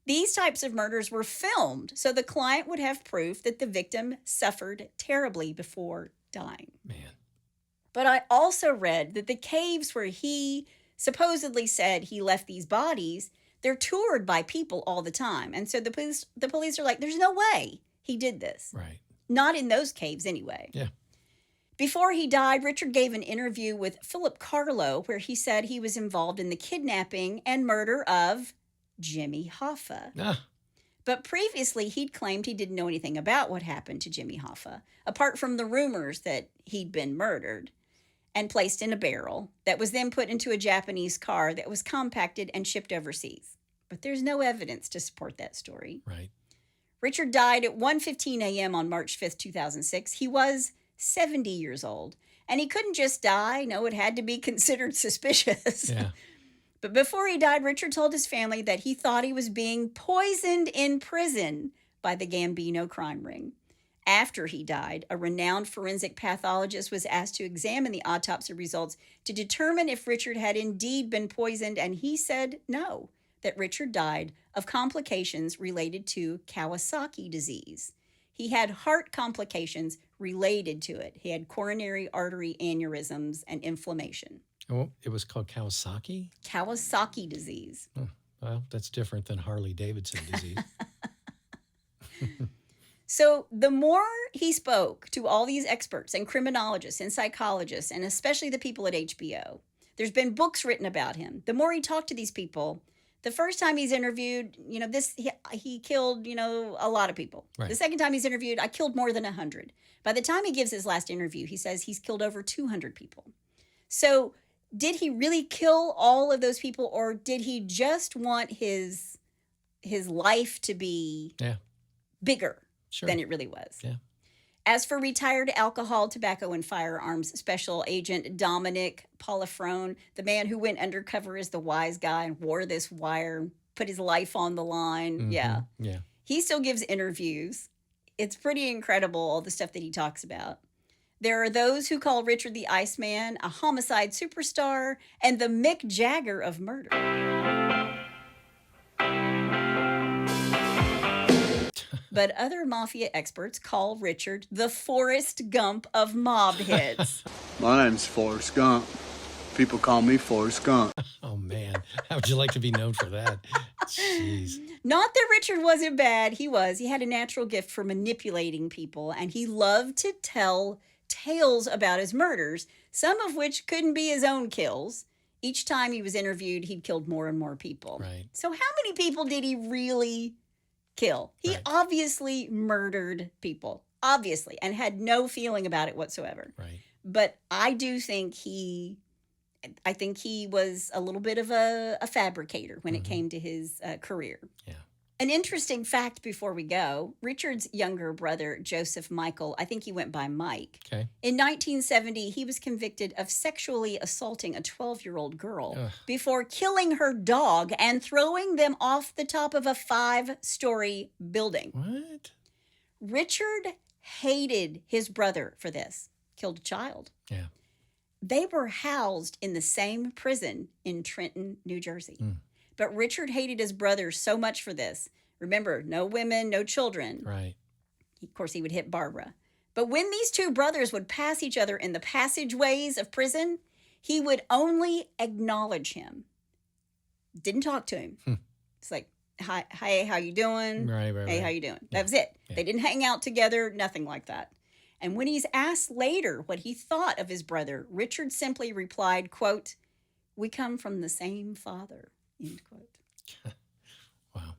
These types of murders were filmed so the client would have proof that the victim suffered terribly before dying. Man. But I also read that the caves where he supposedly said he left these bodies, they're toured by people all the time. And so the police are like, there's no way he did this. Right. Not in those caves anyway. Yeah. Before he died, Richard gave an interview with Philip Carlo where he said he was involved in the kidnapping and murder of Jimmy Hoffa. Ah. But previously, he'd claimed he didn't know anything about what happened to Jimmy Hoffa, apart from the rumors that he'd been murdered and placed in a barrel that was then put into a Japanese car that was compacted and shipped overseas. But there's no evidence to support that story. Right. Richard died at 1:15 a.m. on March 5th, 2006. He was 70 years old. And he couldn't just die. No, it had to be considered suspicious. Yeah. But before he died, Richard told his family that he thought he was being poisoned in prison by the Gambino crime ring. After he died, a renowned forensic pathologist was asked to examine the autopsy results to determine if Richard had indeed been poisoned, and he said no, that Richard died of complications related to Kawasaki disease. He had heart complications related to it. He had coronary artery aneurysms and inflammation. Oh, it was called Kawasaki? Kawasaki disease. Oh, well, that's different than Harley-Davidson disease. So the more he spoke to all these experts and criminologists and psychologists, and especially the people at HBO, there's been books written about him. The more he talked to these people, the first time he's interviewed, he killed, a lot of people. Right. The second time he's interviewed, I killed more than 100. By the time he gives his last interview, he says he's killed over 200 people. So did he really kill all of those people, or did he just want his life to be bigger than it really was? Yeah. As for retired alcohol, tobacco, and firearms special agent Dominic Polifrone, the man who went undercover as the wise guy and wore this wire, put his life on the line. Yeah. He still gives interviews. It's pretty incredible, all the stuff that he talks about. There are those who call Richard the Iceman a homicide superstar and the Mick Jagger of murder. But other mafia experts call Richard the Forrest Gump of mob hits. My name's Forrest Gump. People call me Forrest Gump. Oh, man. How would you like to be known for that? Jeez. Not that Richard wasn't bad. He was. He had a natural gift for manipulating people, and he loved to tell tales about his murders, some of which couldn't be his own kills. Each time he was interviewed, he'd killed more and more people. Right. So how many people did he really kill? He obviously murdered people, obviously, and had no feeling about it whatsoever. Right. But I do think I think he was a little bit of a fabricator when it came to his career. Yeah. An interesting fact before we go, Richard's younger brother, Joseph Michael, I think he went by Mike. Okay. In 1970, he was convicted of sexually assaulting a 12-year-old girl before killing her dog and throwing them off the top of a 5-story building. What? Richard hated his brother for this. Killed a child. Yeah. They were housed in the same prison in Trenton, New Jersey. But Richard hated his brother so much for this. Remember, no women, no children. Right. Of course, he would hit Barbara. But when these two brothers would pass each other in the passageways of prison, he would only acknowledge him. Didn't talk to him. It's like, hi, hey, how you doing? Right. Hey, how you doing? That was it. They didn't hang out together, nothing like that. And when he's asked later what he thought of his brother, Richard simply replied, quote, "We come from the same father," end quote. Wow.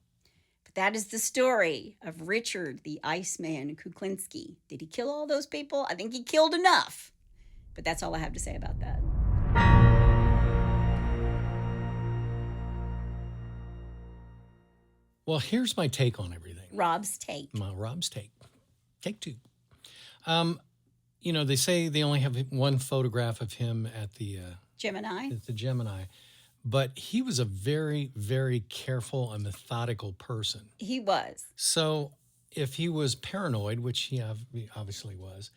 But that is the story of Richard the Iceman Kuklinski. Did he kill all those people? I think he killed enough. But that's all I have to say about that. Well, here's my take on everything. Rob's take. Rob's take. Take two. They say they only have one photograph of him at the Gemini. But he was a very, very careful and methodical person. He was. So if he was paranoid, which he obviously was,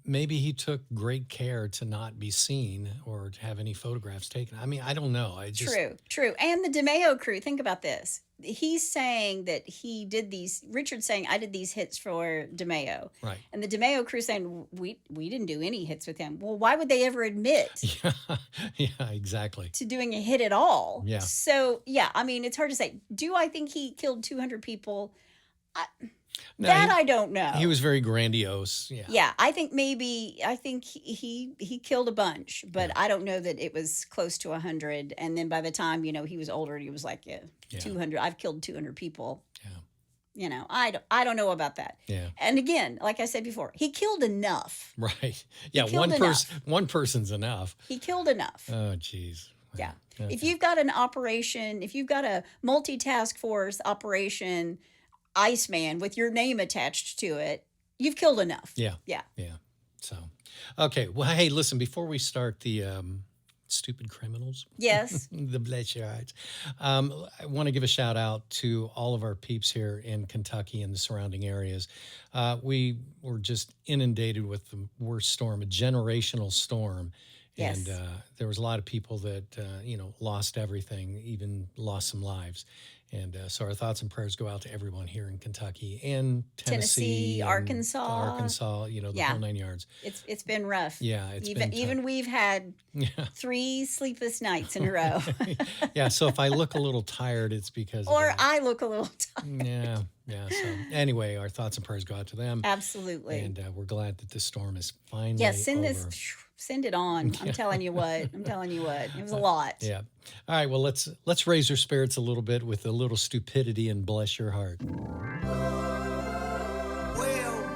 maybe he took great care to not be seen or to have any photographs taken. I mean, I don't know. True. And the DeMeo crew, think about this. He's saying that he did these, Richard's saying, I did these hits for DeMeo. Right. And the DeMeo crew saying, we didn't do any hits with him. Well, why would they ever admit Yeah, exactly. to doing a hit at all? Yeah. So, yeah, I mean, it's hard to say. Do I think he killed 200 people? I don't know. He was very grandiose. Yeah. Yeah, I think he killed a bunch, but I don't know that it was close to 100. And then by the time, he was older, he was like, 200. I've killed 200 people. Yeah. I don't know about that. Yeah. And again, like I said before, he killed enough. Right. Yeah, one person's enough. He killed enough. Oh, geez. Yeah. Okay. If you've got an operation, if you've got a multitask force operation Iceman with your name attached to it, you've killed enough. Yeah. So, okay. Well, hey, listen, before we start the stupid criminals. Yes. The bless your hearts. I want to give a shout out to all of our peeps here in Kentucky and the surrounding areas. We were just inundated with the worst storm, a generational storm. Yes. And there was a lot of people that, lost everything, even lost some lives. And so our thoughts and prayers go out to everyone here in Kentucky and Tennessee, and Arkansas, the whole 9 yards. It's been rough. Yeah, even we've had 3 sleepless nights in a row. Yeah, so if I look a little tired, it's because I look a little tired. Yeah. So anyway, our thoughts and prayers go out to them. Absolutely. And we're glad that this storm is finally over. Send it on. I'm telling you what. It was a lot. Yeah. All right. Well, let's raise our spirits a little bit with a little stupidity and bless your heart. Well,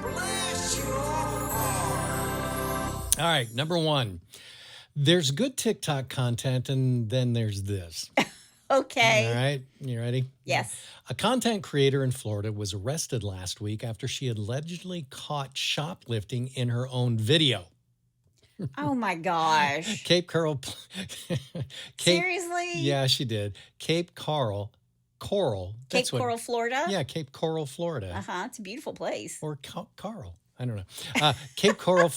bless your heart. All right. Number 1. There's good TikTok content, and then there's this. Okay. All right. You ready? Yes. A content creator in Florida was arrested last week after she allegedly caught shoplifting in her own video. Oh my gosh. Cape Coral. Seriously? Yeah, she did. Cape Coral. Cape Coral, Florida? Yeah, Cape Coral, Florida. Uh-huh. It's a beautiful place. Or Carl. I don't know. Cape Coral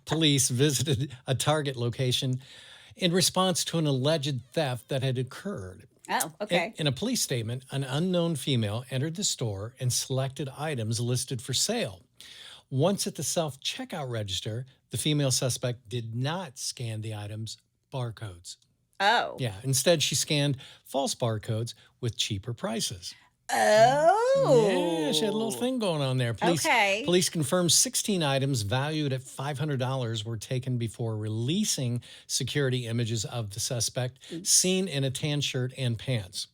police visited a Target location in response to an alleged theft that had occurred. Oh, okay. In a police statement, an unknown female entered the store and selected items listed for sale. Once at the self-checkout register, the female suspect did not scan the items' barcodes. Oh. Yeah, instead she scanned false barcodes with cheaper prices. Oh. Yeah, she had a little thing going on there. Police confirmed 16 items valued at $500 were taken before releasing security images of the suspect seen in a tan shirt and pants.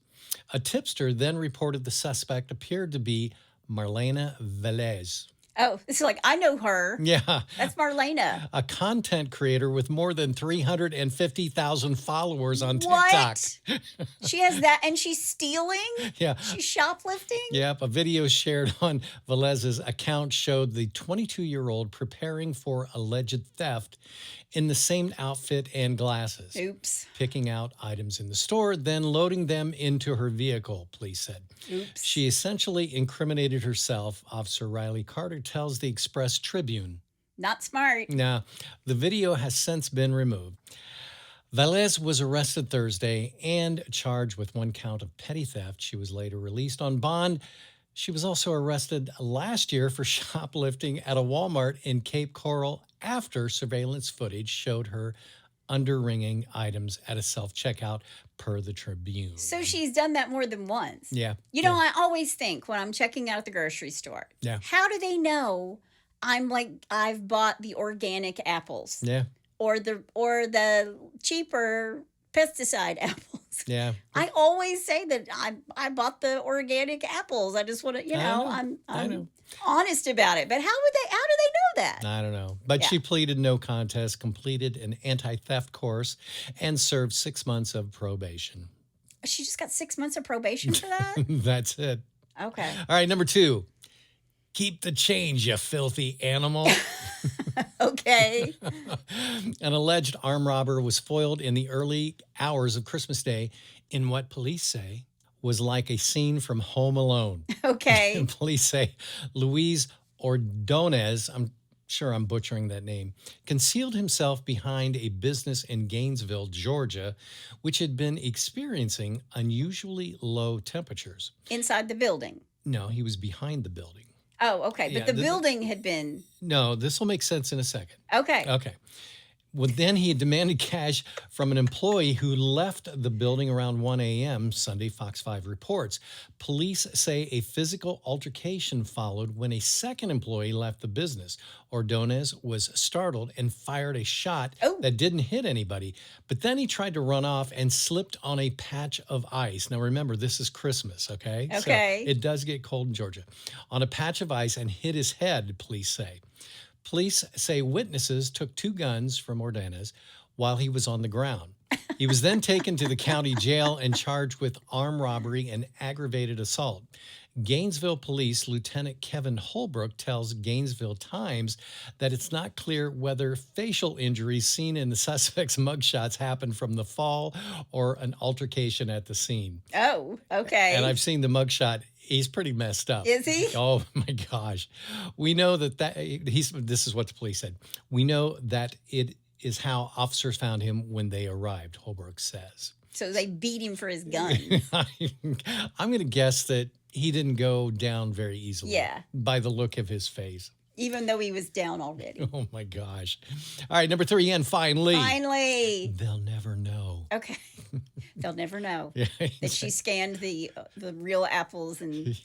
A tipster then reported the suspect appeared to be Marlena Velez. Oh, it's like, I know her. Yeah. That's Marlena. A content creator with more than 350,000 followers on What? TikTok. She has that, and she's stealing? Yeah. She's shoplifting? Yep. A video shared on Velez's account showed the 22-year-old preparing for alleged theft in the same outfit and glasses. Oops. Picking out items in the store, then loading them into her vehicle, police said. Oops. She essentially incriminated herself, Officer Riley Carter tells the Express Tribune. Not smart. Now, the video has since been removed. Velez was arrested Thursday and charged with 1 count of petty theft. She was later released on bond. She was also arrested last year for shoplifting at a Walmart in Cape Coral after surveillance footage showed her underringing items at a self-checkout per the Tribune. So she's done that more than once. Yeah. You know, I always think when I'm checking out at the grocery store, how do they know I've bought the organic apples? Yeah. Or the cheaper pesticide apples. Yeah. I always say that I bought the organic apples. I just want to, I'm honest about it. But how do they know that? I don't know. But she pleaded no contest, completed an anti-theft course, and served 6 months of probation. She just got 6 months of probation for that? That's it. Okay. All right, number 2. Keep the change, you filthy animal. Okay. An alleged armed robber was foiled in the early hours of Christmas Day in what police say was like a scene from Home Alone. Okay. Police say Luis Ordonez, I'm sure I'm butchering that name, concealed himself behind a business in Gainesville, Georgia, which had been experiencing unusually low temperatures. Inside the building? No, he was behind the building. Oh, okay. But the building had been... No, this will make sense in a second. Okay. Okay. Well, then he had demanded cash from an employee who left the building around 1 a.m., Sunday, Fox 5 reports. Police say a physical altercation followed when a second employee left the business. Ordonez was startled and fired a shot that didn't hit anybody. But then he tried to run off and slipped on a patch of ice. Now, remember, this is Christmas, okay? Okay. So it does get cold in Georgia. On a patch of ice and hit his head, police say. Police say witnesses took 2 guns from Ordonez while he was on the ground. He was then taken to the county jail and charged with armed robbery and aggravated assault. Gainesville Police Lieutenant Kevin Holbrook tells Gainesville Times that it's not clear whether facial injuries seen in the suspect's mugshots happened from the fall or an altercation at the scene. Oh, okay. And I've seen the mugshot. He's pretty messed up. Is he? Oh, my gosh. We know that this is what the police said. We know that it is how officers found him when they arrived, Holbrook says. So they beat him for his gun. I'm going to guess that he didn't go down very easily. Yeah. By the look of his face. Even though he was down already. Oh, my gosh. All right, number 3, and finally. They'll never know. Okay. They'll never know Yeah, that she scanned the real apples and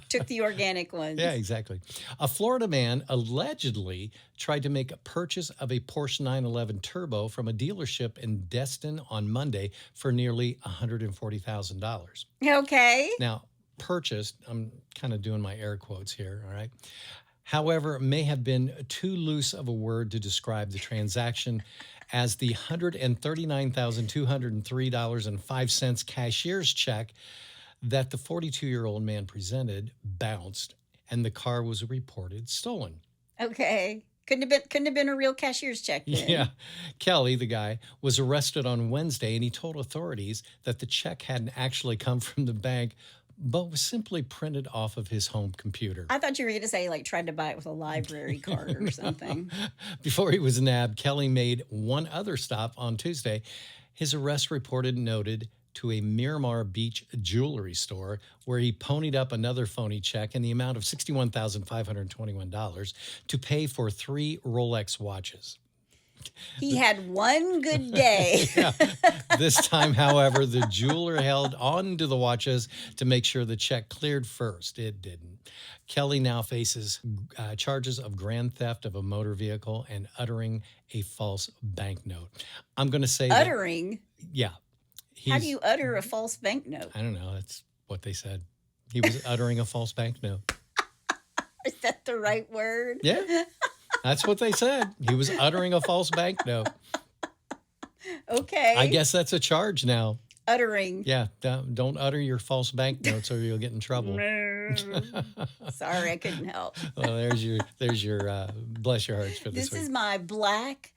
took the organic ones. Yeah, exactly. A Florida man allegedly tried to make a purchase of a Porsche 911 Turbo from a dealership in Destin on Monday for nearly $140,000. Okay. Now, purchased, I'm kind of doing my air quotes here, all right? However, it may have been too loose of a word to describe the transaction, as the $139,203.05 cashier's check that the 42-year-old man presented bounced, and the car was reported stolen. Okay. Couldn't have been a real cashier's check then. Yeah. Kelly, the guy, was arrested on Wednesday, and he told authorities that the check hadn't actually come from the bank, but was simply printed off of his home computer. I thought you were going to say, like, tried to buy it with a library card or something. Before he was nabbed, Kelly made one other stop on Tuesday. His arrest reported noted to a Miramar Beach jewelry store where he ponied up another phony check in the amount of $61,521 to pay for 3 Rolex watches. He had one good day. Yeah. This time, however, the jeweler held on to the watches to make sure the check cleared first. It didn't. Kelly now faces charges of grand theft of a motor vehicle and uttering a false banknote. I'm going to say Uttering? Yeah. How do you utter a false banknote? I don't know. That's what they said. He was uttering a false banknote. Is that the right word? Yeah. That's what they said. He was uttering a false banknote. Okay. I guess that's a charge now. Uttering. Yeah. Don't utter your false banknotes or you'll get in trouble. Sorry, I couldn't help. Well, there's your bless your hearts for this This week. is my black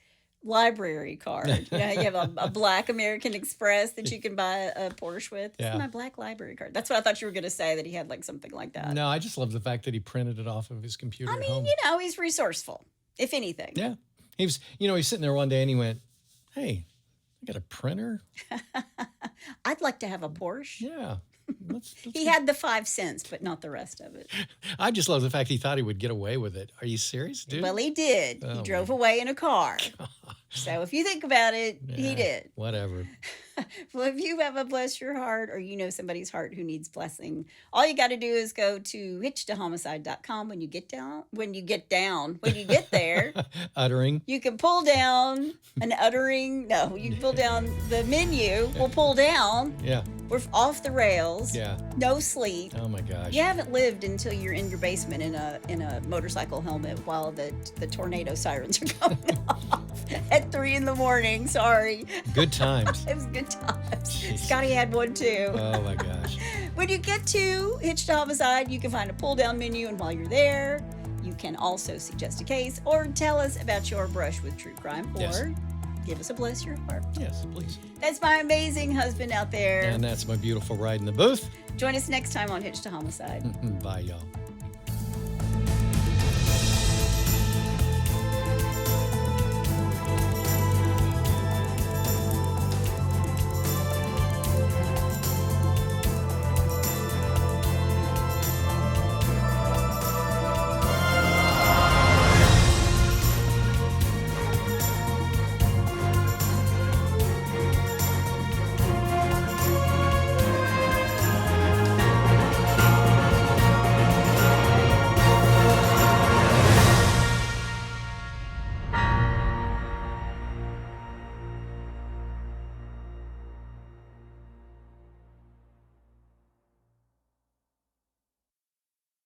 library card. You know, you have a black American Express that you can buy a Porsche with. This Yeah. is my black library card. That's what I thought you were going to say, that he had like something like that. No, I just love the fact that he printed it off of his computer I at mean, home. you know, he's resourceful, if anything. Yeah. He was, he's sitting there one day and he went, "Hey, I got a printer." I'd like to have a Porsche. Yeah. He had the 5 cents, but not the rest of it. I just love the fact he thought he would get away with it. Are you serious, dude? Well, he did. Oh, he drove away in a car. So if you think about it, he Yeah, did. Whatever. Well, if you have a bless your heart, or you know somebody's heart who needs blessing, all you got to do is go to hitchedtohomicide.com. When you get there, Uttering. you can pull down you can pull down the menu. We'll pull down. Yeah. We're off the rails. Yeah. No sleep. Oh my gosh. You haven't lived until you're in your basement in a motorcycle helmet while the tornado sirens are going off at 3 a.m. Sorry. Good times. It was good times. Jeez. Scotty had one too. Oh my gosh. When you get to Hitched Homicide, you can find a pull-down menu, and while you're there, you can also suggest a case or tell us about your brush with true crime, Yes. or give us a bless your heart. Yes, please. That's my amazing husband out there. And that's my beautiful ride in the booth. Join us next time on Hitched to Homicide. Bye, y'all.